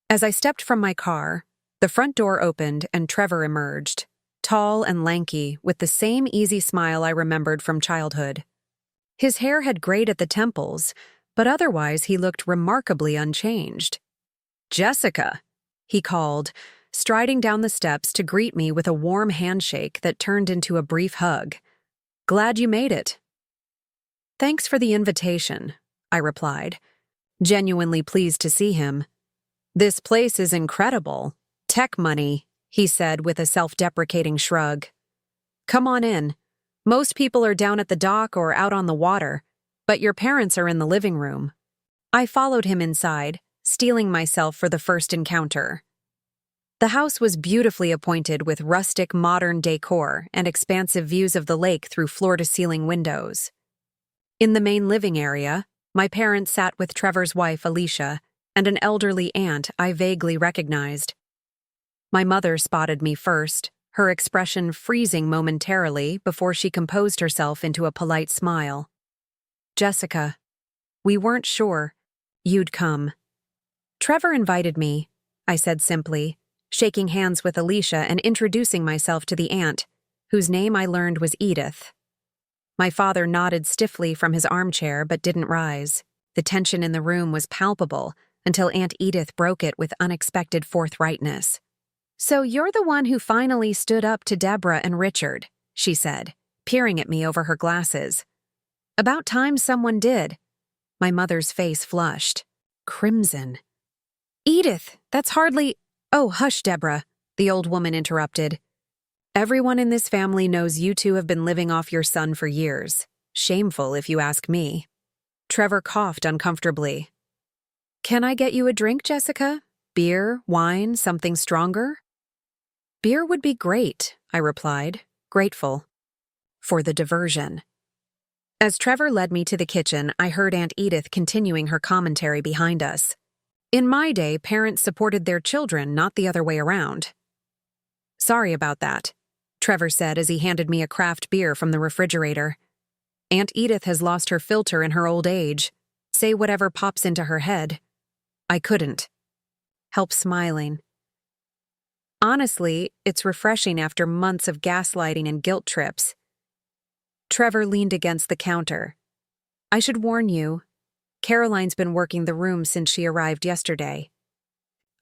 As I stepped from my car, the front door opened and Trevor emerged, tall and lanky, with the same easy smile I remembered from childhood. His hair had grayed at the temples, but otherwise he looked remarkably unchanged. "Jessica," he called, striding down the steps to greet me with a warm handshake that turned into a brief hug. "Glad you made it." "Thanks for the invitation," I replied, genuinely pleased to see him. "This place is incredible. Tech money," he said with a self-deprecating shrug. "Come on in. Most people are down at the dock or out on the water, but your parents are in the living room." I followed him inside, steeling myself for the first encounter. The house was beautifully appointed with rustic modern decor and expansive views of the lake through floor-to-ceiling windows. In the main living area, my parents sat with Trevor's wife, Alicia, and an elderly aunt I vaguely recognized. My mother spotted me first, her expression freezing momentarily before she composed herself into a polite smile. "Jessica, we weren't sure you'd come." "Trevor invited me," I said simply, shaking hands with Alicia and introducing myself to the aunt, whose name I learned was Edith. My father nodded stiffly from his armchair but didn't rise. The tension in the room was palpable until Aunt Edith broke it with unexpected forthrightness. "So you're the one who finally stood up to Deborah and Richard," she said, peering at me over her glasses. "About time someone did." My mother's face flushed. Crimson. "Edith, that's hardly—" "Oh, hush, Deborah," the old woman interrupted. "Everyone in this family knows you two have been living off your son for years. Shameful, if you ask me." Trevor coughed uncomfortably. "Can I get you a drink, Jessica? Beer, wine, something stronger?" "Beer would be great," I replied, grateful for the diversion. As Trevor led me to the kitchen, I heard Aunt Edith continuing her commentary behind us. "In my day, parents supported their children, not the other way around." "Sorry about that," Trevor said as he handed me a craft beer from the refrigerator. "Aunt Edith has lost her filter in her old age. Say whatever pops into her head." I couldn't help smiling. Honestly, it's refreshing after months of gaslighting and guilt trips. Trevor leaned against the counter. "I should warn you, Caroline's been working the room since she arrived yesterday.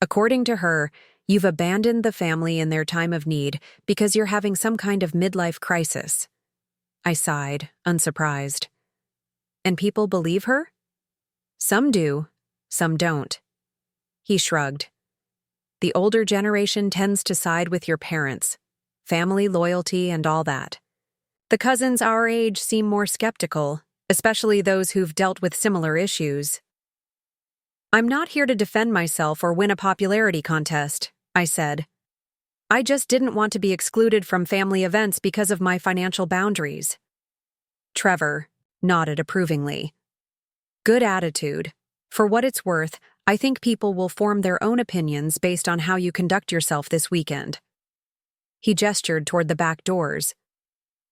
According to her, you've abandoned the family in their time of need because you're having some kind of midlife crisis." I sighed, unsurprised. "And people believe her?" "Some do, some don't." He shrugged. "The older generation tends to side with your parents. Family loyalty and all that. The cousins our age seem more skeptical, especially those who've dealt with similar issues." "I'm not here to defend myself or win a popularity contest," I said. "I just didn't want to be excluded from family events because of my financial boundaries." Trevor nodded approvingly. "Good attitude. For what it's worth, I think people will form their own opinions based on how you conduct yourself this weekend." He gestured toward the back doors.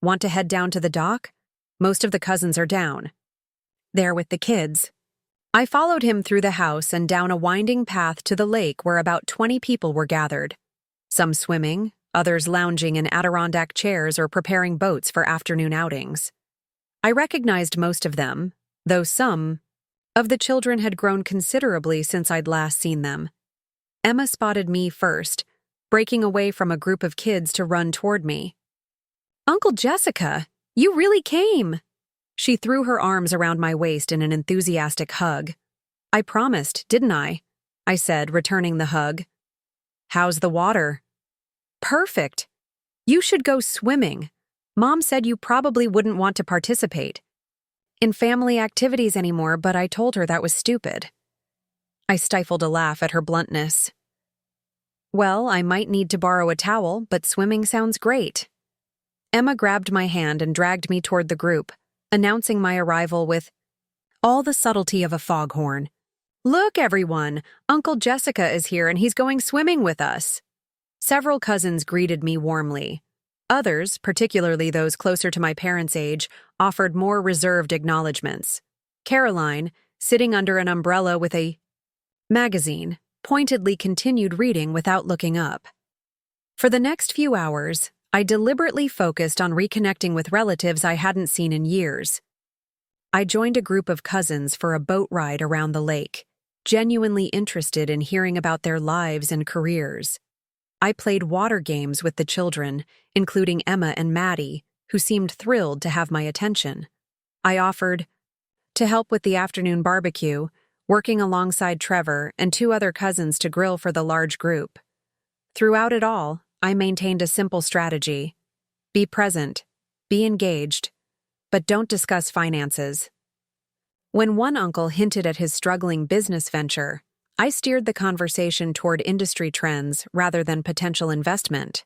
"Want to head down to the dock? Most of the cousins are down there with the kids." I followed him through the house and down a winding path to the lake where about 20 people were gathered. Some swimming, others lounging in Adirondack chairs or preparing boats for afternoon outings. I recognized most of them, though some of the children had grown considerably since I'd last seen them. Emma spotted me first, breaking away from a group of kids to run toward me. "Uncle Jessica, you really came!" She threw her arms around my waist in an enthusiastic hug. "I promised, didn't I?" I said, returning the hug. "How's the water?" "Perfect. You should go swimming. Mom said you probably wouldn't want to participate in family activities anymore, but I told her that was stupid." I stifled a laugh at her bluntness. "Well, I might need to borrow a towel, but swimming sounds great." Emma grabbed my hand and dragged me toward the group, announcing my arrival with all the subtlety of a foghorn. "Look, everyone! Uncle Jessica is here and he's going swimming with us." Several cousins greeted me warmly. Others, particularly those closer to my parents' age, offered more reserved acknowledgments. Caroline, sitting under an umbrella with a magazine, pointedly continued reading without looking up. For the next few hours, I deliberately focused on reconnecting with relatives I hadn't seen in years. I joined a group of cousins for a boat ride around the lake, genuinely interested in hearing about their lives and careers. I played water games with the children, including Emma and Maddie, who seemed thrilled to have my attention. I offered to help with the afternoon barbecue, working alongside Trevor and 2 other cousins to grill for the large group. Throughout it all, I maintained a simple strategy. Be present, be engaged, but don't discuss finances. When one uncle hinted at his struggling business venture, I steered the conversation toward industry trends rather than potential investment.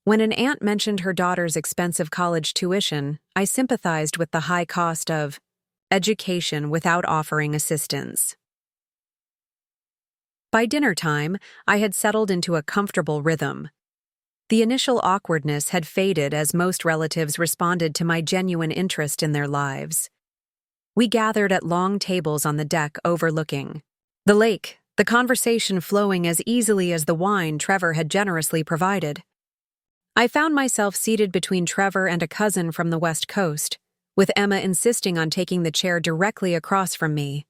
When an aunt mentioned her daughter's expensive college tuition, I sympathized with the high cost of education without offering assistance. By dinner time, I had settled into a comfortable rhythm. The initial awkwardness had faded as most relatives responded to my genuine interest in their lives. We gathered at long tables on the deck overlooking the lake, the conversation flowing as easily as the wine Trevor had generously provided. I found myself seated between Trevor and a cousin from the West Coast, with Emma insisting on taking the chair directly across from me.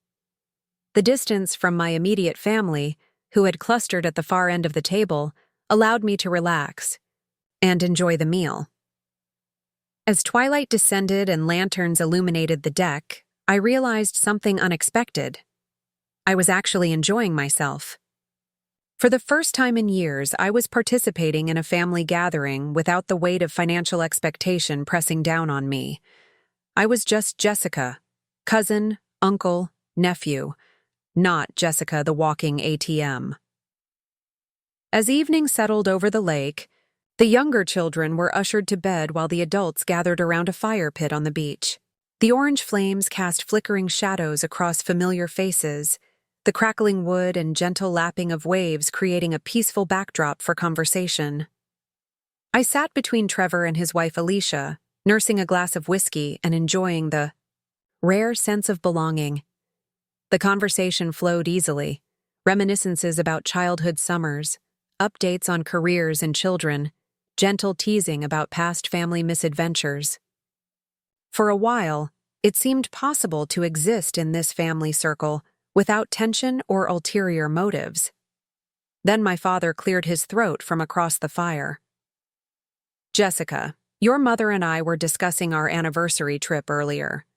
The distance from my immediate family, who had clustered at the far end of the table, allowed me to relax and enjoy the meal. As twilight descended and lanterns illuminated the deck, I realized something unexpected. I was actually enjoying myself. For the first time in years, I was participating in a family gathering without the weight of financial expectation pressing down on me. I was just Jessica, cousin, uncle, nephew, not Jessica the walking ATM. As evening settled over the lake, the younger children were ushered to bed while the adults gathered around a fire pit on the beach. The orange flames cast flickering shadows across familiar faces, the crackling wood and gentle lapping of waves creating a peaceful backdrop for conversation. I sat between Trevor and his wife Alicia, nursing a glass of whiskey and enjoying the rare sense of belonging. The conversation flowed easily, reminiscences about childhood summers, updates on careers and children, gentle teasing about past family misadventures. For a while, it seemed possible to exist in this family circle without tension or ulterior motives. Then my father cleared his throat from across the fire. "Jessica, your mother and I were discussing our anniversary trip earlier."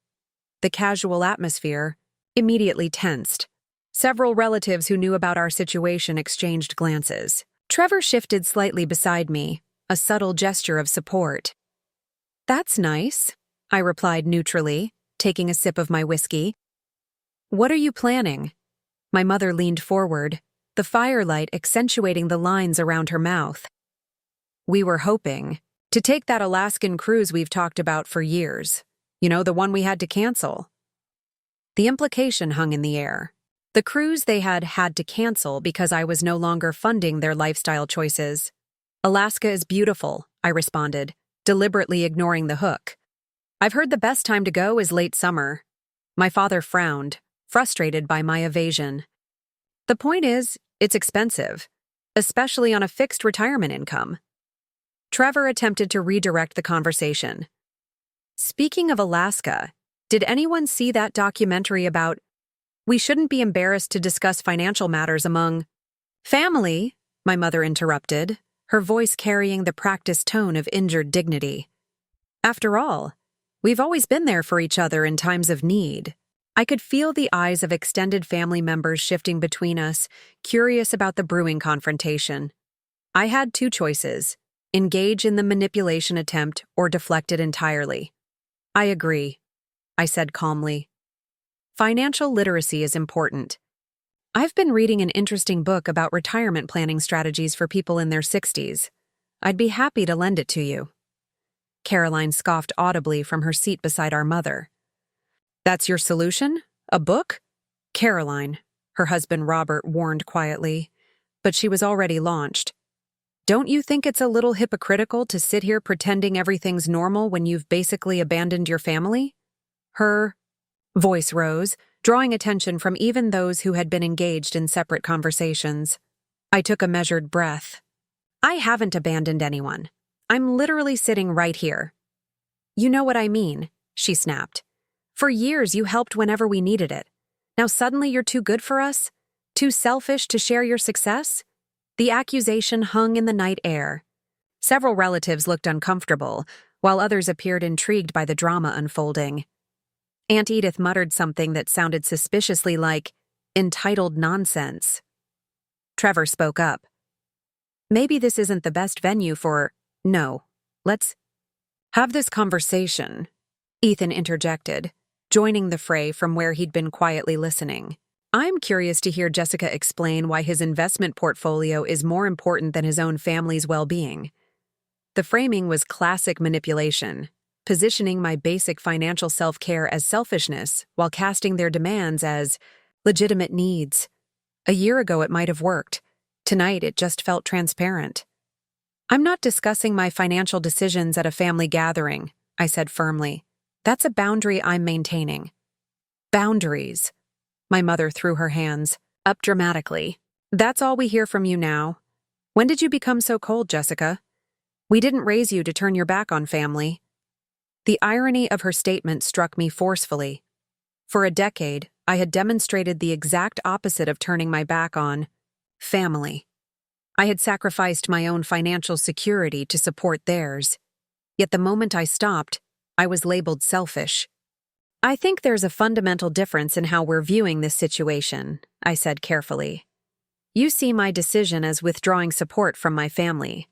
The casual atmosphere immediately tensed. Several relatives who knew about our situation exchanged glances. Trevor shifted slightly beside me, a subtle gesture of support. "That's nice," I replied neutrally, taking a sip of my whiskey. "What are you planning?" My mother leaned forward, the firelight accentuating the lines around her mouth. "We were hoping to take that Alaskan cruise we've talked about for years. You know, the one we had to cancel." The implication hung in the air. The cruise they had to cancel because I was no longer funding their lifestyle choices. "Alaska is beautiful," I responded, deliberately ignoring the hook. "I've heard the best time to go is late summer." My father frowned, frustrated by my evasion. "The point is, it's expensive, especially on a fixed retirement income." Trevor attempted to redirect the conversation. "Speaking of Alaska, did anyone see that documentary about we shouldn't be embarrassed to discuss financial matters among family?" My mother interrupted, her voice carrying the practiced tone of injured dignity. "After all, we've always been there for each other in times of need." I could feel the eyes of extended family members shifting between us, curious about the brewing confrontation. I had two choices: engage in the manipulation attempt or deflect it entirely. "I agree," I said calmly. "Financial literacy is important. I've been reading an interesting book about retirement planning strategies for people in their 60s. I'd be happy to lend it to you." Caroline scoffed audibly from her seat beside our mother. "That's your solution? A book?" "Caroline," her husband Robert warned quietly, but she was already launched. "Don't you think it's a little hypocritical to sit here pretending everything's normal when you've basically abandoned your family?" Her voice rose, drawing attention from even those who had been engaged in separate conversations. I took a measured breath. "I haven't abandoned anyone. I'm literally sitting right here." "You know what I mean," she snapped. "For years you helped whenever we needed it. Now suddenly you're too good for us? Too selfish to share your success?" The accusation hung in the night air. Several relatives looked uncomfortable, while others appeared intrigued by the drama unfolding. Aunt Edith muttered something that sounded suspiciously like entitled nonsense. Trevor spoke up. "Maybe this isn't the best venue for— No, let's have this conversation," Ethan interjected, joining the fray from where he'd been quietly listening. "I'm curious to hear Jessica explain why his investment portfolio is more important than his own family's well-being." The framing was classic manipulation, positioning my basic financial self-care as selfishness while casting their demands as legitimate needs. A year ago it might have worked. Tonight it just felt transparent. I'm not discussing my financial decisions at a family gathering, I said firmly. That's a boundary I'm maintaining. Boundaries. My mother threw her hands up dramatically. That's all we hear from you now. When did you become so cold, Jessica? We didn't raise you to turn your back on family. The irony of her statement struck me forcefully. For a decade, I had demonstrated the exact opposite of turning my back on family. I had sacrificed my own financial security to support theirs. Yet the moment I stopped, I was labeled selfish. I think there's a fundamental difference in how we're viewing this situation, I said carefully. You see my decision as withdrawing support from my family.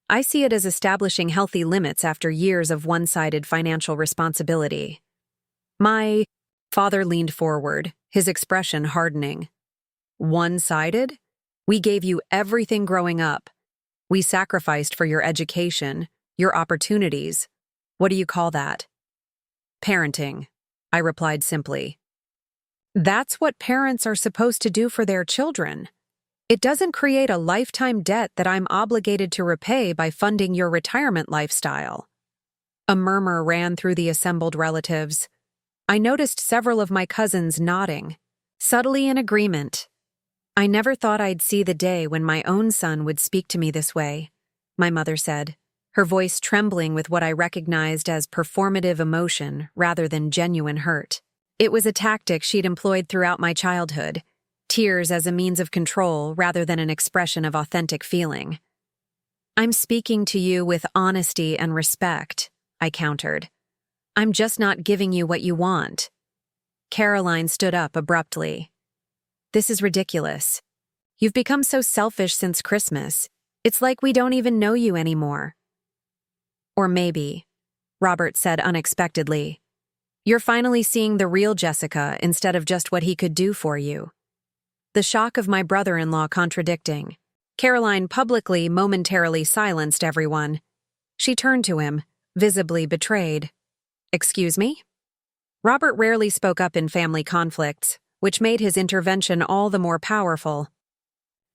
I see it as establishing healthy limits after years of one-sided financial responsibility. My father leaned forward, his expression hardening. One-sided? We gave you everything growing up. We sacrificed for your education, your opportunities. What do you call that? Parenting, I replied simply. That's what parents are supposed to do for their children. It doesn't create a lifetime debt that I'm obligated to repay by funding your retirement lifestyle. A murmur ran through the assembled relatives. I noticed several of my cousins nodding, subtly in agreement. I never thought I'd see the day when my own son would speak to me this way, my mother said, her voice trembling with what I recognized as performative emotion rather than genuine hurt. It was a tactic she'd employed throughout my childhood, tears as a means of control rather than an expression of authentic feeling. I'm speaking to you with honesty and respect, I countered. I'm just not giving you what you want. Caroline stood up abruptly. This is ridiculous. You've become so selfish since Christmas. It's like we don't even know you anymore. Or maybe, Robert said unexpectedly, you're finally seeing the real Jessica instead of just what he could do for you. The shock of my brother-in-law contradicting. Caroline publicly, momentarily silenced everyone. She turned to him, visibly betrayed. Excuse me? Robert rarely spoke up in family conflicts, which made his intervention all the more powerful.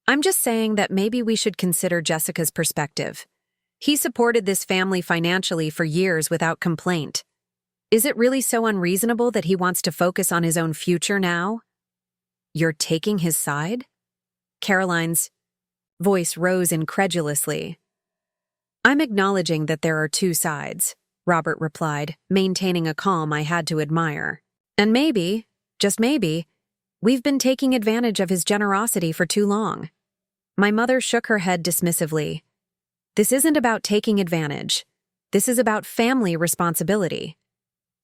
I'm just saying that maybe we should consider Jessica's perspective. He supported this family financially for years without complaint. Is it really so unreasonable that he wants to focus on his own future now? You're taking his side? Caroline's voice rose incredulously. I'm acknowledging that there are two sides, Robert replied, maintaining a calm I had to admire. And maybe, just maybe, we've been taking advantage of his generosity for too long. My mother shook her head dismissively. This isn't about taking advantage. This is about family responsibility.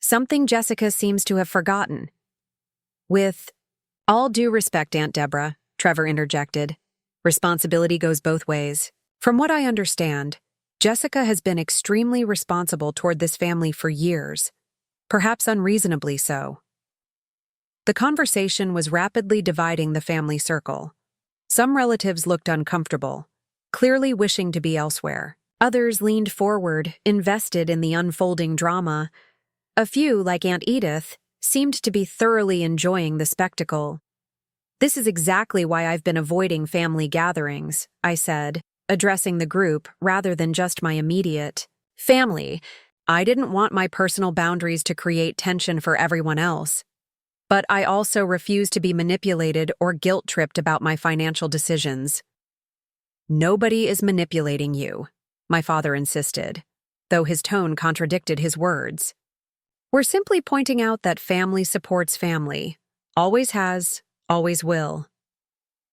Something Jessica seems to have forgotten. With all due respect, Aunt Deborah, Trevor interjected. Responsibility goes both ways. From what I understand, Jessica has been extremely responsible toward this family for years, perhaps unreasonably so. The conversation was rapidly dividing the family circle. Some relatives looked uncomfortable, clearly wishing to be elsewhere. Others leaned forward, invested in the unfolding drama. A few, like Aunt Edith, seemed to be thoroughly enjoying the spectacle. This is exactly why I've been avoiding family gatherings, I said, addressing the group rather than just my immediate family. I didn't want my personal boundaries to create tension for everyone else. But I also refuse to be manipulated or guilt-tripped about my financial decisions. Nobody is manipulating you, my father insisted, though his tone contradicted his words. We're simply pointing out that family supports family. Always has, always will.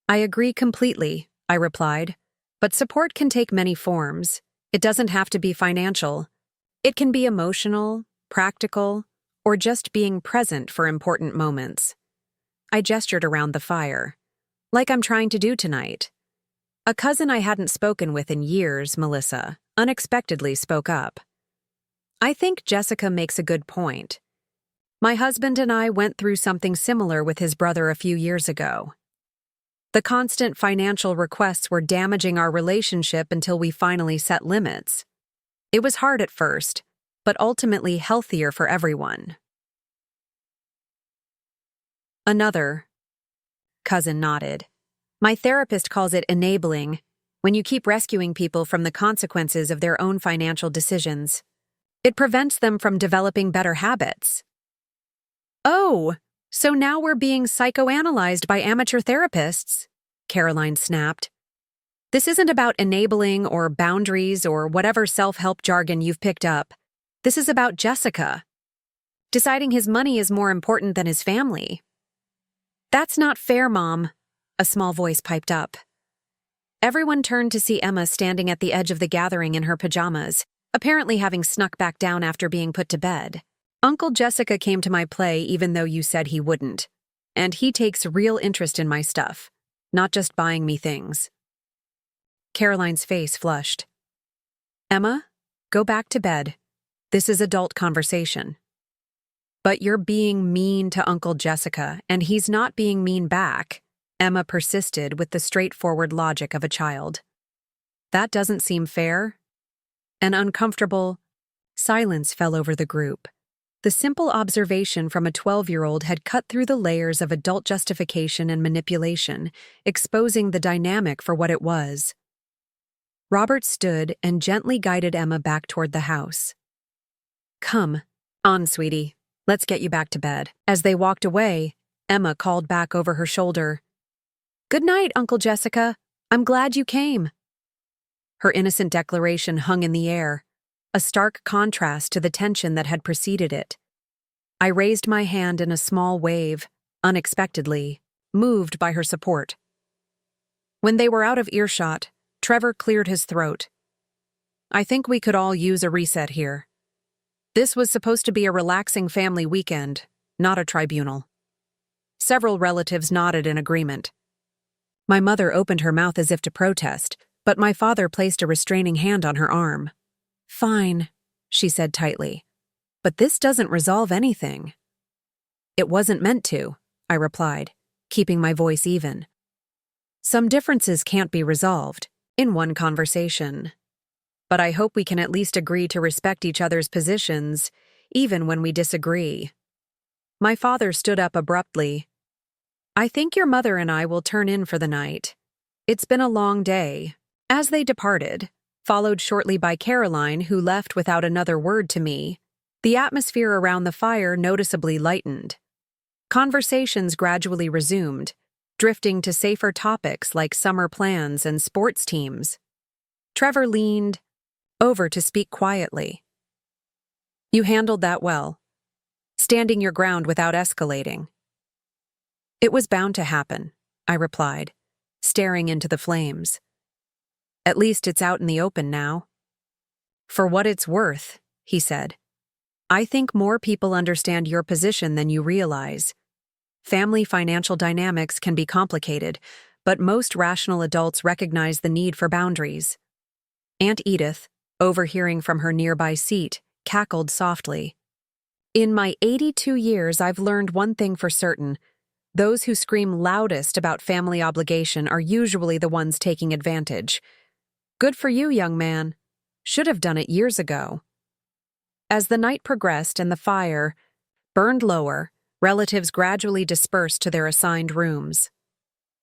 I agree completely, I replied, but support can take many forms. It doesn't have to be financial. It can be emotional, practical, or just being present for important moments. I gestured around the fire, like I'm trying to do tonight. A cousin I hadn't spoken with in years, Melissa, unexpectedly spoke up. I think Jessica makes a good point. My husband and I went through something similar with his brother a few years ago. The constant financial requests were damaging our relationship until we finally set limits. It was hard at first, but ultimately healthier for everyone. Another cousin nodded. My therapist calls it enabling, when you keep rescuing people from the consequences of their own financial decisions. It prevents them from developing better habits. Oh, so now we're being psychoanalyzed by amateur therapists, Caroline snapped. This isn't about enabling or boundaries or whatever self-help jargon you've picked up. This is about Jessica. Deciding his money is more important than his family. That's not fair, Mom, a small voice piped up. Everyone turned to see Emma standing at the edge of the gathering in her pajamas, apparently having snuck back down after being put to bed. Uncle Jessica came to my play even though you said he wouldn't. And he takes real interest in my stuff, not just buying me things. Caroline's face flushed. Emma, go back to bed. This is adult conversation. But you're being mean to Uncle Jessica, and he's not being mean back, Emma persisted with the straightforward logic of a child. That doesn't seem fair. An uncomfortable silence fell over the group. The simple observation from a 12-year-old had cut through the layers of adult justification and manipulation, exposing the dynamic for what it was. Robert stood and gently guided Emma back toward the house. Come on, sweetie. Let's get you back to bed. As they walked away, Emma called back over her shoulder. Good night, Uncle Jessica. I'm glad you came. Her innocent declaration hung in the air, a stark contrast to the tension that had preceded it. I raised my hand in a small wave, unexpectedly, moved by her support. When they were out of earshot, Trevor cleared his throat. I think we could all use a reset here. This was supposed to be a relaxing family weekend, not a tribunal. Several relatives nodded in agreement. My mother opened her mouth as if to protest, but my father placed a restraining hand on her arm. Fine, she said tightly. But this doesn't resolve anything. It wasn't meant to, I replied, keeping my voice even. Some differences can't be resolved in one conversation. But I hope we can at least agree to respect each other's positions, even when we disagree. My father stood up abruptly. I think your mother and I will turn in for the night. It's been a long day. As they departed, followed shortly by Caroline, who left without another word to me, the atmosphere around the fire noticeably lightened. Conversations gradually resumed, drifting to safer topics like summer plans and sports teams. Trevor leaned over to speak quietly. You handled that well, standing your ground without escalating. It was bound to happen, I replied, staring into the flames. At least it's out in the open now. For what it's worth, he said. I think more people understand your position than you realize. Family financial dynamics can be complicated, but most rational adults recognize the need for boundaries. Aunt Edith, overhearing from her nearby seat, cackled softly. In my 82 years, I've learned one thing for certain. Those who scream loudest about family obligation are usually the ones taking advantage. Good for you, young man. Should have done it years ago. As the night progressed and the fire burned lower, relatives gradually dispersed to their assigned rooms.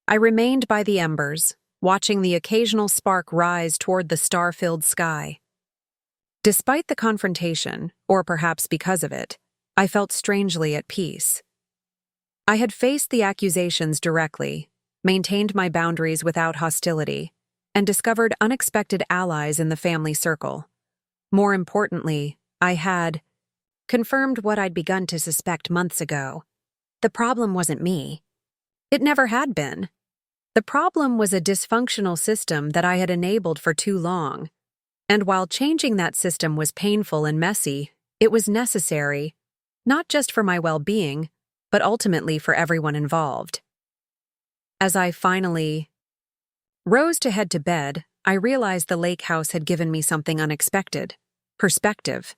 I remained by the embers, watching the occasional spark rise toward the star-filled sky. Despite the confrontation, or perhaps because of it, I felt strangely at peace. I had faced the accusations directly, maintained my boundaries without hostility, and discovered unexpected allies in the family circle. More importantly, I had confirmed what I'd begun to suspect months ago. The problem wasn't me. It never had been. The problem was a dysfunctional system that I had enabled for too long. And while changing that system was painful and messy, it was necessary, not just for my well-being, but ultimately for everyone involved. As I finally rose to head to bed, I realized the lake house had given me something unexpected: perspective.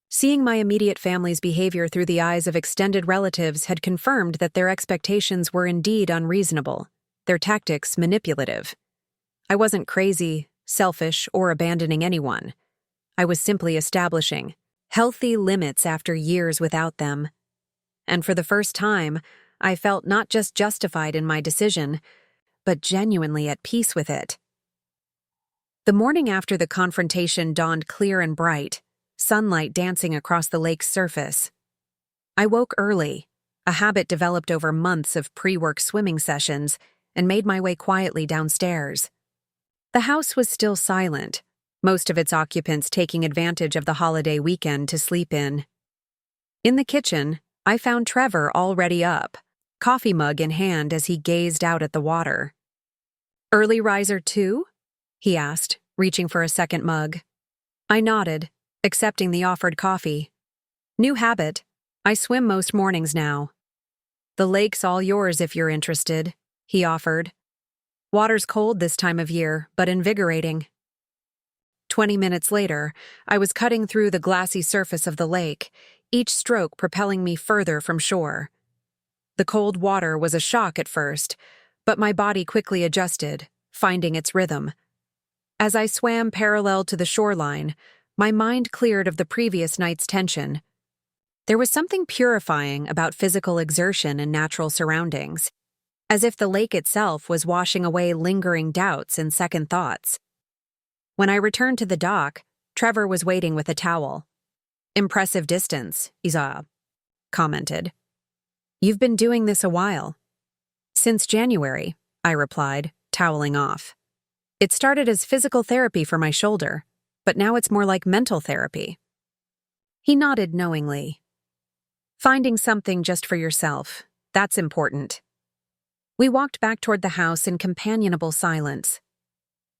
Seeing my immediate family's behavior through the eyes of extended relatives had confirmed that their expectations were indeed unreasonable, their tactics manipulative. I wasn't crazy, selfish, or abandoning anyone. I was simply establishing healthy limits after years without them. And for the first time, I felt not just justified in my decision, but genuinely at peace with it. The morning after the confrontation dawned clear and bright, sunlight dancing across the lake's surface. I woke early, a habit developed over months of pre-work swimming sessions, and made my way quietly downstairs. The house was still silent, most of its occupants taking advantage of the holiday weekend to sleep in. In the kitchen, I found Trevor already up, coffee mug in hand as he gazed out at the water. "Early riser too?" he asked, reaching for a second mug. I nodded, accepting the offered coffee. "New habit. I swim most mornings now." "The lake's all yours if you're interested," he offered. "Water's cold this time of year, but invigorating." 20 minutes later, I was cutting through the glassy surface of the lake, each stroke propelling me further from shore. The cold water was a shock at first, but my body quickly adjusted, finding its rhythm. As I swam parallel to the shoreline, my mind cleared of the previous night's tension. There was something purifying about physical exertion and natural surroundings, as if the lake itself was washing away lingering doubts and second thoughts. When I returned to the dock, Trevor was waiting with a towel. "Impressive distance," Isa commented. "You've been doing this a while." "Since January," I replied, toweling off. "It started as physical therapy for my shoulder, but now it's more like mental therapy." He nodded knowingly. "Finding something just for yourself, that's important." We walked back toward the house in companionable silence.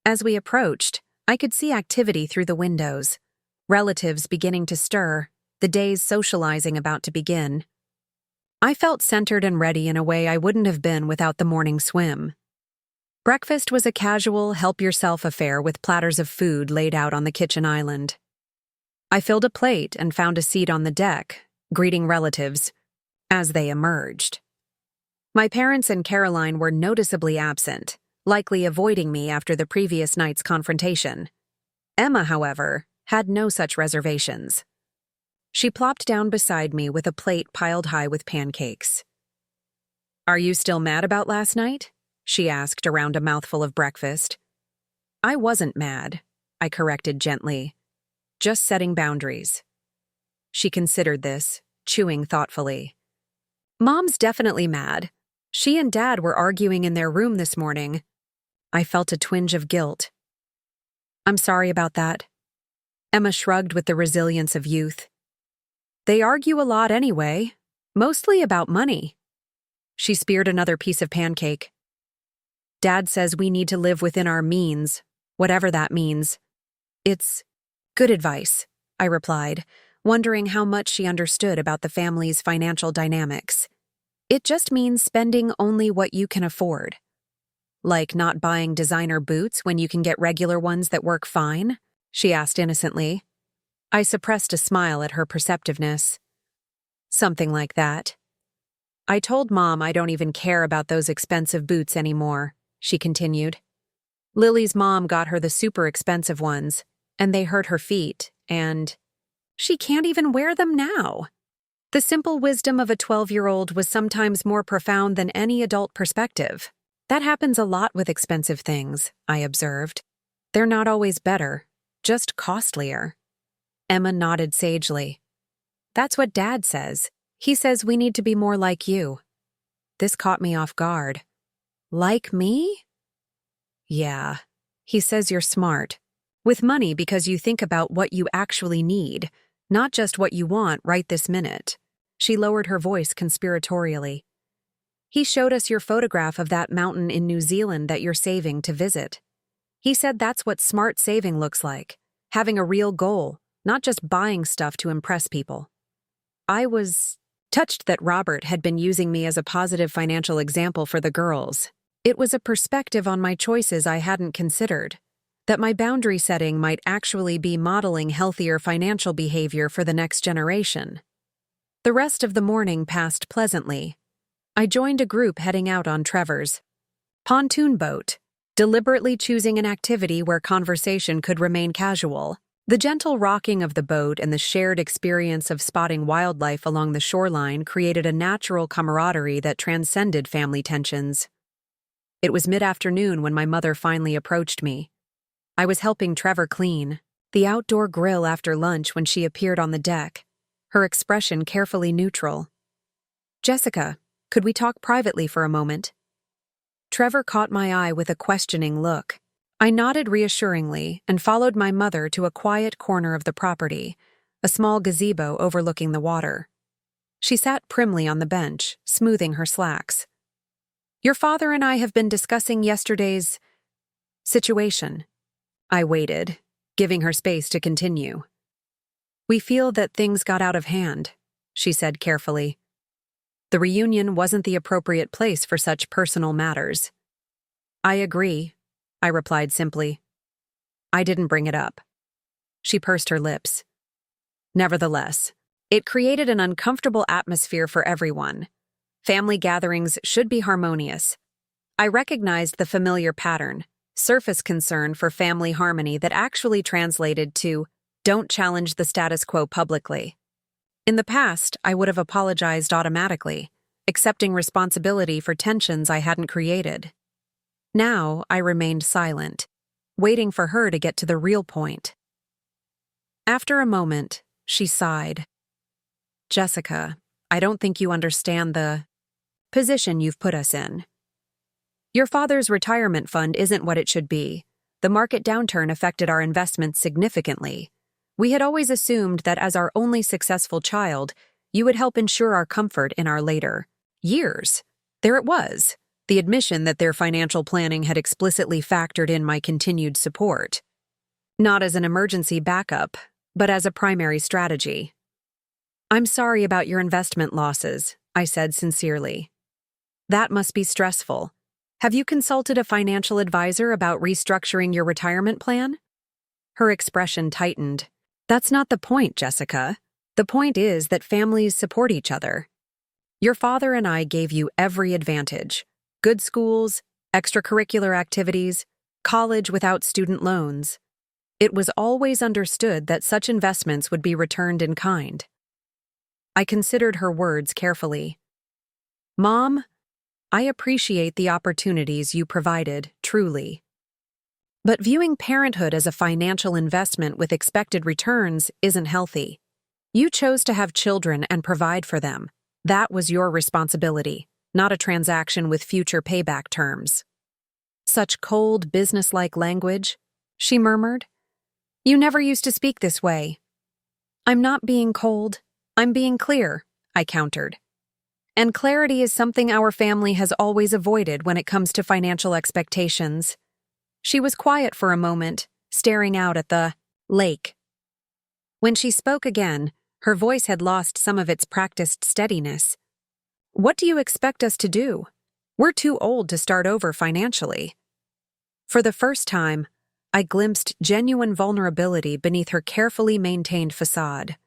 As we approached, I could see activity through the windows, relatives beginning to stir, the day's socializing about to begin. I felt centered and ready in a way I wouldn't have been without the morning swim. Breakfast was a casual, help-yourself affair with platters of food laid out on the kitchen island. I filled a plate and found a seat on the deck, greeting relatives as they emerged. My parents and Caroline were noticeably absent, likely avoiding me after the previous night's confrontation. Emma, however, had no such reservations. She plopped down beside me with a plate piled high with pancakes. "Are you still mad about last night?" she asked around a mouthful of breakfast. "I wasn't mad," I corrected gently. "Just setting boundaries." She considered this, chewing thoughtfully. "Mom's definitely mad. She and Dad were arguing in their room this morning." I felt a twinge of guilt. "I'm sorry about that." Emma shrugged with the resilience of youth. "They argue a lot anyway, mostly about money." She speared another piece of pancake. "Dad says we need to live within our means, whatever that means." "It's good advice," I replied, wondering how much she understood about the family's financial dynamics. "It just means spending only what you can afford." "Like not buying designer boots when you can get regular ones that work fine?" she asked innocently. I suppressed a smile at her perceptiveness. "Something like that." "I told Mom I don't even care about those expensive boots anymore," she continued. "Lily's mom got her the super expensive ones, and they hurt her feet, and she can't even wear them now." The simple wisdom of a 12-year-old was sometimes more profound than any adult perspective. "That happens a lot with expensive things," I observed. "They're not always better, just costlier." Emma nodded sagely. "That's what Dad says. He says we need to be more like you." This caught me off guard. "Like me?" "Yeah. He says you're smart. With money because you think about what you actually need, not just what you want right this minute." She lowered her voice conspiratorially. "He showed us your photograph of that mountain in New Zealand that you're saving to visit. He said that's what smart saving looks like, having a real goal, not just buying stuff to impress people." I was touched that Robert had been using me as a positive financial example for the girls. It was a perspective on my choices I hadn't considered, that my boundary setting might actually be modeling healthier financial behavior for the next generation. The rest of the morning passed pleasantly. I joined a group heading out on Trevor's pontoon boat, deliberately choosing an activity where conversation could remain casual. The gentle rocking of the boat and the shared experience of spotting wildlife along the shoreline created a natural camaraderie that transcended family tensions. It was mid-afternoon when my mother finally approached me. I was helping Trevor clean the outdoor grill after lunch when she appeared on the deck, her expression carefully neutral. "Jessica, could we talk privately for a moment?" Trevor caught my eye with a questioning look. I nodded reassuringly and followed my mother to a quiet corner of the property, a small gazebo overlooking the water. She sat primly on the bench, smoothing her slacks. "Your father and I have been discussing yesterday's situation." I waited, giving her space to continue. "We feel that things got out of hand," she said carefully. "The reunion wasn't the appropriate place for such personal matters." "I agree," I replied simply. "I didn't bring it up." She pursed her lips. Nevertheless, it created an uncomfortable atmosphere for everyone. Family gatherings should be harmonious. I recognized the familiar pattern, surface concern for family harmony that actually translated to, "Don't challenge the status quo publicly." In the past, I would have apologized automatically, accepting responsibility for tensions I hadn't created. Now, I remained silent, waiting for her to get to the real point. After a moment, she sighed. "Jessica, I don't think you understand the position you've put us in. Your father's retirement fund isn't what it should be. The market downturn affected our investments significantly. We had always assumed that as our only successful child, you would help ensure our comfort in our later years." There it was, the admission that their financial planning had explicitly factored in my continued support. Not as an emergency backup, but as a primary strategy. "I'm sorry about your investment losses," I said sincerely. "That must be stressful. Have you consulted a financial advisor about restructuring your retirement plan?" Her expression tightened. "That's not the point, Jessica. The point is that families support each other. Your father and I gave you every advantage: good schools, extracurricular activities, college without student loans. It was always understood that such investments would be returned in kind." I considered her words carefully. "Mom, I appreciate the opportunities you provided, truly. But viewing parenthood as a financial investment with expected returns isn't healthy. You chose to have children and provide for them. That was your responsibility, not a transaction with future payback terms." "Such cold, businesslike language," she murmured. "You never used to speak this way." "I'm not being cold. I'm being clear," I countered. "And clarity is something our family has always avoided when it comes to financial expectations." She was quiet for a moment, staring out at the lake. When she spoke again, her voice had lost some of its practiced steadiness. "What do you expect us to do? We're too old to start over financially." For the first time, I glimpsed genuine vulnerability beneath her carefully maintained facade.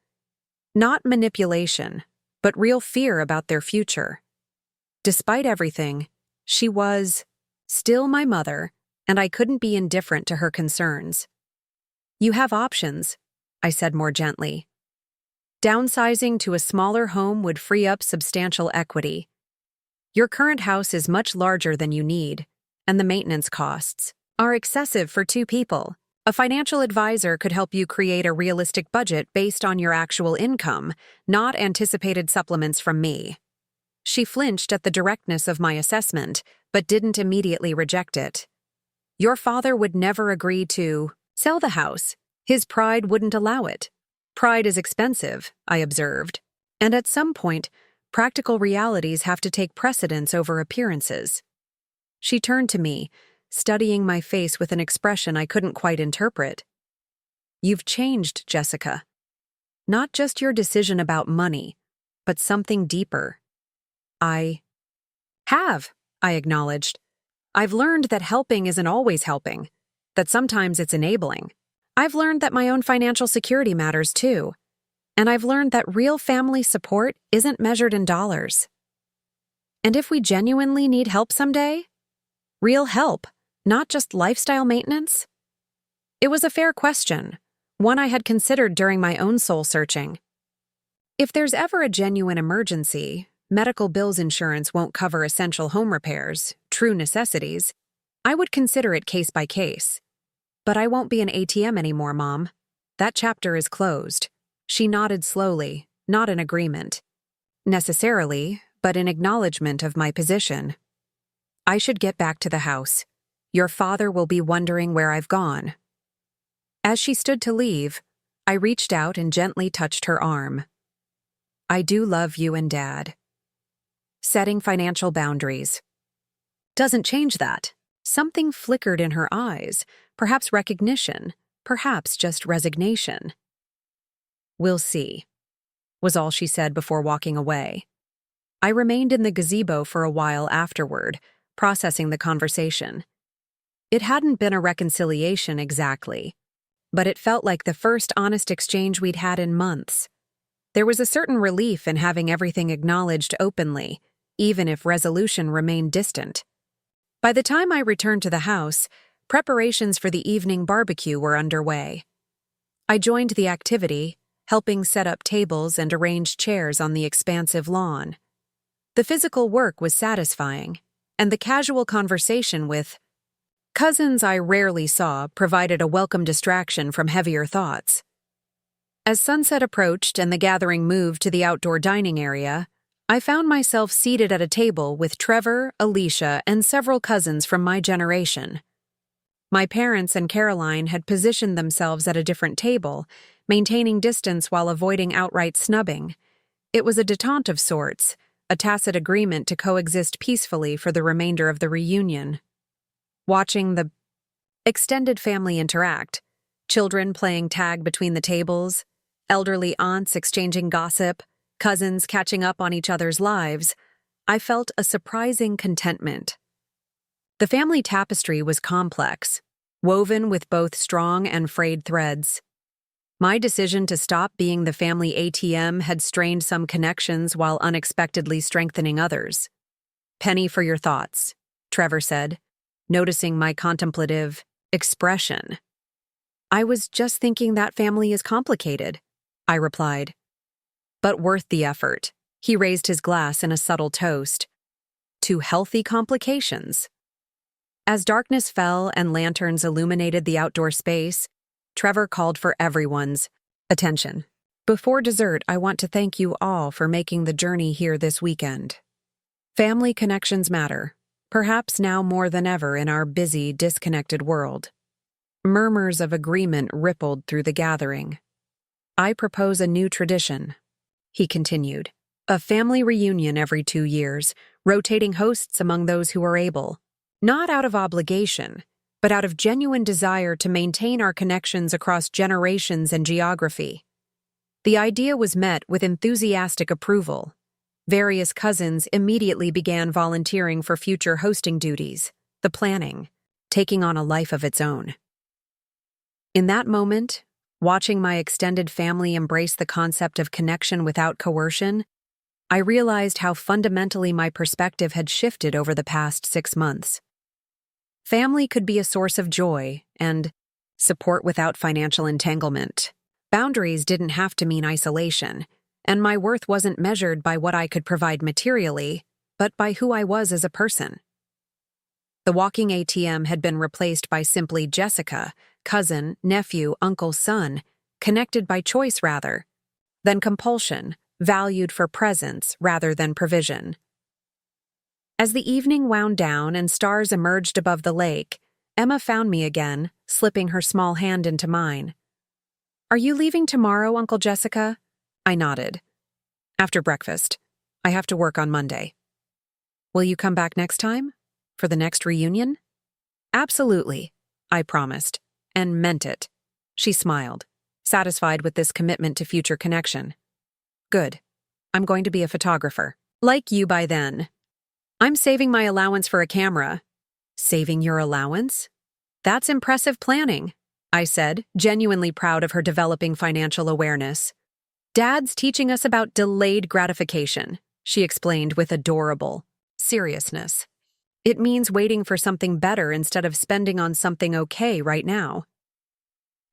Not manipulation, but real fear about their future. Despite everything, she was still my mother, and I couldn't be indifferent to her concerns. "You have options," I said more gently. "Downsizing to a smaller home would free up substantial equity. Your current house is much larger than you need, and the maintenance costs are excessive for 2 people. A financial advisor could help you create a realistic budget based on your actual income, not anticipated supplements from me." She flinched at the directness of my assessment, but didn't immediately reject it. "Your father would never agree to sell the house. His pride wouldn't allow it. Pride is expensive," I observed, "and at some point, practical realities have to take precedence over appearances." She turned to me, studying my face with an expression I couldn't quite interpret. "You've changed, Jessica. Not just your decision about money, but something deeper." "I have," I acknowledged. "I've learned that helping isn't always helping, that sometimes it's enabling. I've learned that my own financial security matters too, and I've learned that real family support isn't measured in dollars. And if we genuinely need help someday, real help, not just lifestyle maintenance?" It was a fair question, one I had considered during my own soul-searching. If there's ever a genuine emergency, medical bills insurance won't cover essential home repairs, true necessities, I would consider it case by case. But I won't be an ATM anymore, Mom. That chapter is closed. She nodded slowly, not in agreement. Necessarily, but in acknowledgement of my position. I should get back to the house. Your father will be wondering where I've gone. As she stood to leave, I reached out and gently touched her arm. I do love you and Dad. Setting financial boundaries. Doesn't change that. Something flickered in her eyes, perhaps recognition, perhaps just resignation. We'll see, was all she said before walking away. I remained in the gazebo for a while afterward, processing the conversation. It hadn't been a reconciliation exactly, but it felt like the first honest exchange we'd had in months. There was a certain relief in having everything acknowledged openly, even if resolution remained distant. By the time I returned to the house, preparations for the evening barbecue were underway. I joined the activity, helping set up tables and arrange chairs on the expansive lawn. The physical work was satisfying, and the casual conversation with cousins I rarely saw provided a welcome distraction from heavier thoughts. As sunset approached and the gathering moved to the outdoor dining area, I found myself seated at a table with Trevor, Alicia, and several cousins from my generation. My parents and Caroline had positioned themselves at a different table, maintaining distance while avoiding outright snubbing. It was a detente of sorts, a tacit agreement to coexist peacefully for the remainder of the reunion. Watching the extended family interact, children playing tag between the tables, elderly aunts exchanging gossip, cousins catching up on each other's lives, I felt a surprising contentment. The family tapestry was complex, woven with both strong and frayed threads. My decision to stop being the family ATM had strained some connections while unexpectedly strengthening others. Penny for your thoughts, Trevor said, noticing my contemplative expression. I was just thinking that family is complicated, I replied. But worth the effort. He raised his glass in a subtle toast. To healthy complications. As darkness fell and lanterns illuminated the outdoor space, Trevor called for everyone's attention. Before dessert, I want to thank you all for making the journey here this weekend. Family connections matter, perhaps now more than ever in our busy, disconnected world. Murmurs of agreement rippled through the gathering. I propose a new tradition, he continued. A family reunion every 2 years, rotating hosts among those who are able. Not out of obligation, but out of genuine desire to maintain our connections across generations and geography. The idea was met with enthusiastic approval. Various cousins immediately began volunteering for future hosting duties, the planning, taking on a life of its own. In that moment, watching my extended family embrace the concept of connection without coercion, I realized how fundamentally my perspective had shifted over the past 6 months. Family could be a source of joy and support without financial entanglement. Boundaries didn't have to mean isolation, and my worth wasn't measured by what I could provide materially, but by who I was as a person. The walking ATM had been replaced by simply Jessica, cousin, nephew, uncle, son, connected by choice rather than compulsion, valued for presence rather than provision. As the evening wound down and stars emerged above the lake, Emma found me again, slipping her small hand into mine. Are you leaving tomorrow, Uncle Jessica? I nodded. After breakfast. I have to work on Monday. Will you come back next time? For the next reunion? Absolutely, I promised, and meant it. She smiled, satisfied with this commitment to future connection. Good. I'm going to be a photographer. Like you by then. I'm saving my allowance for a camera. Saving your allowance? That's impressive planning, I said, genuinely proud of her developing financial awareness. Dad's teaching us about delayed gratification, she explained with adorable seriousness. It means waiting for something better instead of spending on something okay right now.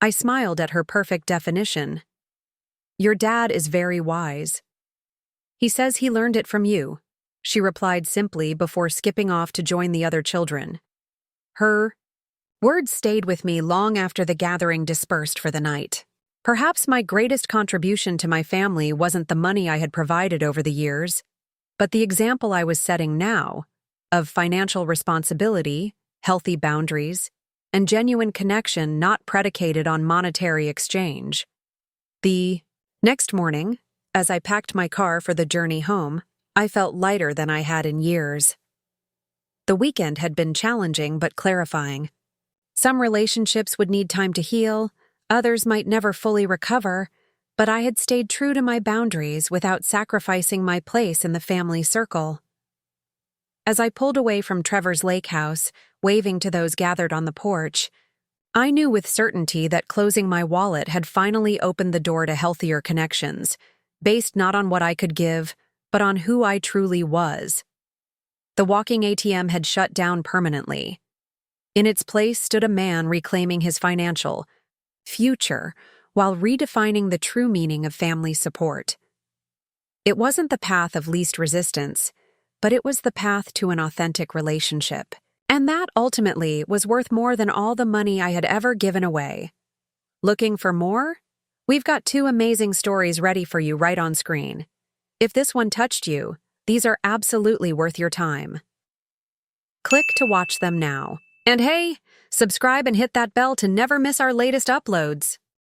I smiled at her perfect definition. Your dad is very wise. He says he learned it from you, she replied simply before skipping off to join the other children. Her words stayed with me long after the gathering dispersed for the night. Perhaps my greatest contribution to my family wasn't the money I had provided over the years, but the example I was setting now of financial responsibility, healthy boundaries, and genuine connection not predicated on monetary exchange. The next morning, as I packed my car for the journey home, I felt lighter than I had in years. The weekend had been challenging but clarifying. Some relationships would need time to heal, others might never fully recover, but I had stayed true to my boundaries without sacrificing my place in the family circle. As I pulled away from Trevor's lake house, waving to those gathered on the porch, I knew with certainty that closing my wallet had finally opened the door to healthier connections, based not on what I could give, but on who I truly was. The walking ATM had shut down permanently. In its place stood a man reclaiming his financial future while redefining the true meaning of family support. It wasn't the path of least resistance, but it was the path to an authentic relationship. And that ultimately was worth more than all the money I had ever given away. Looking for more? We've got 2 amazing stories ready for you right on screen. If this one touched you, these are absolutely worth your time. Click to watch them now. And hey, subscribe and hit that bell to never miss our latest uploads.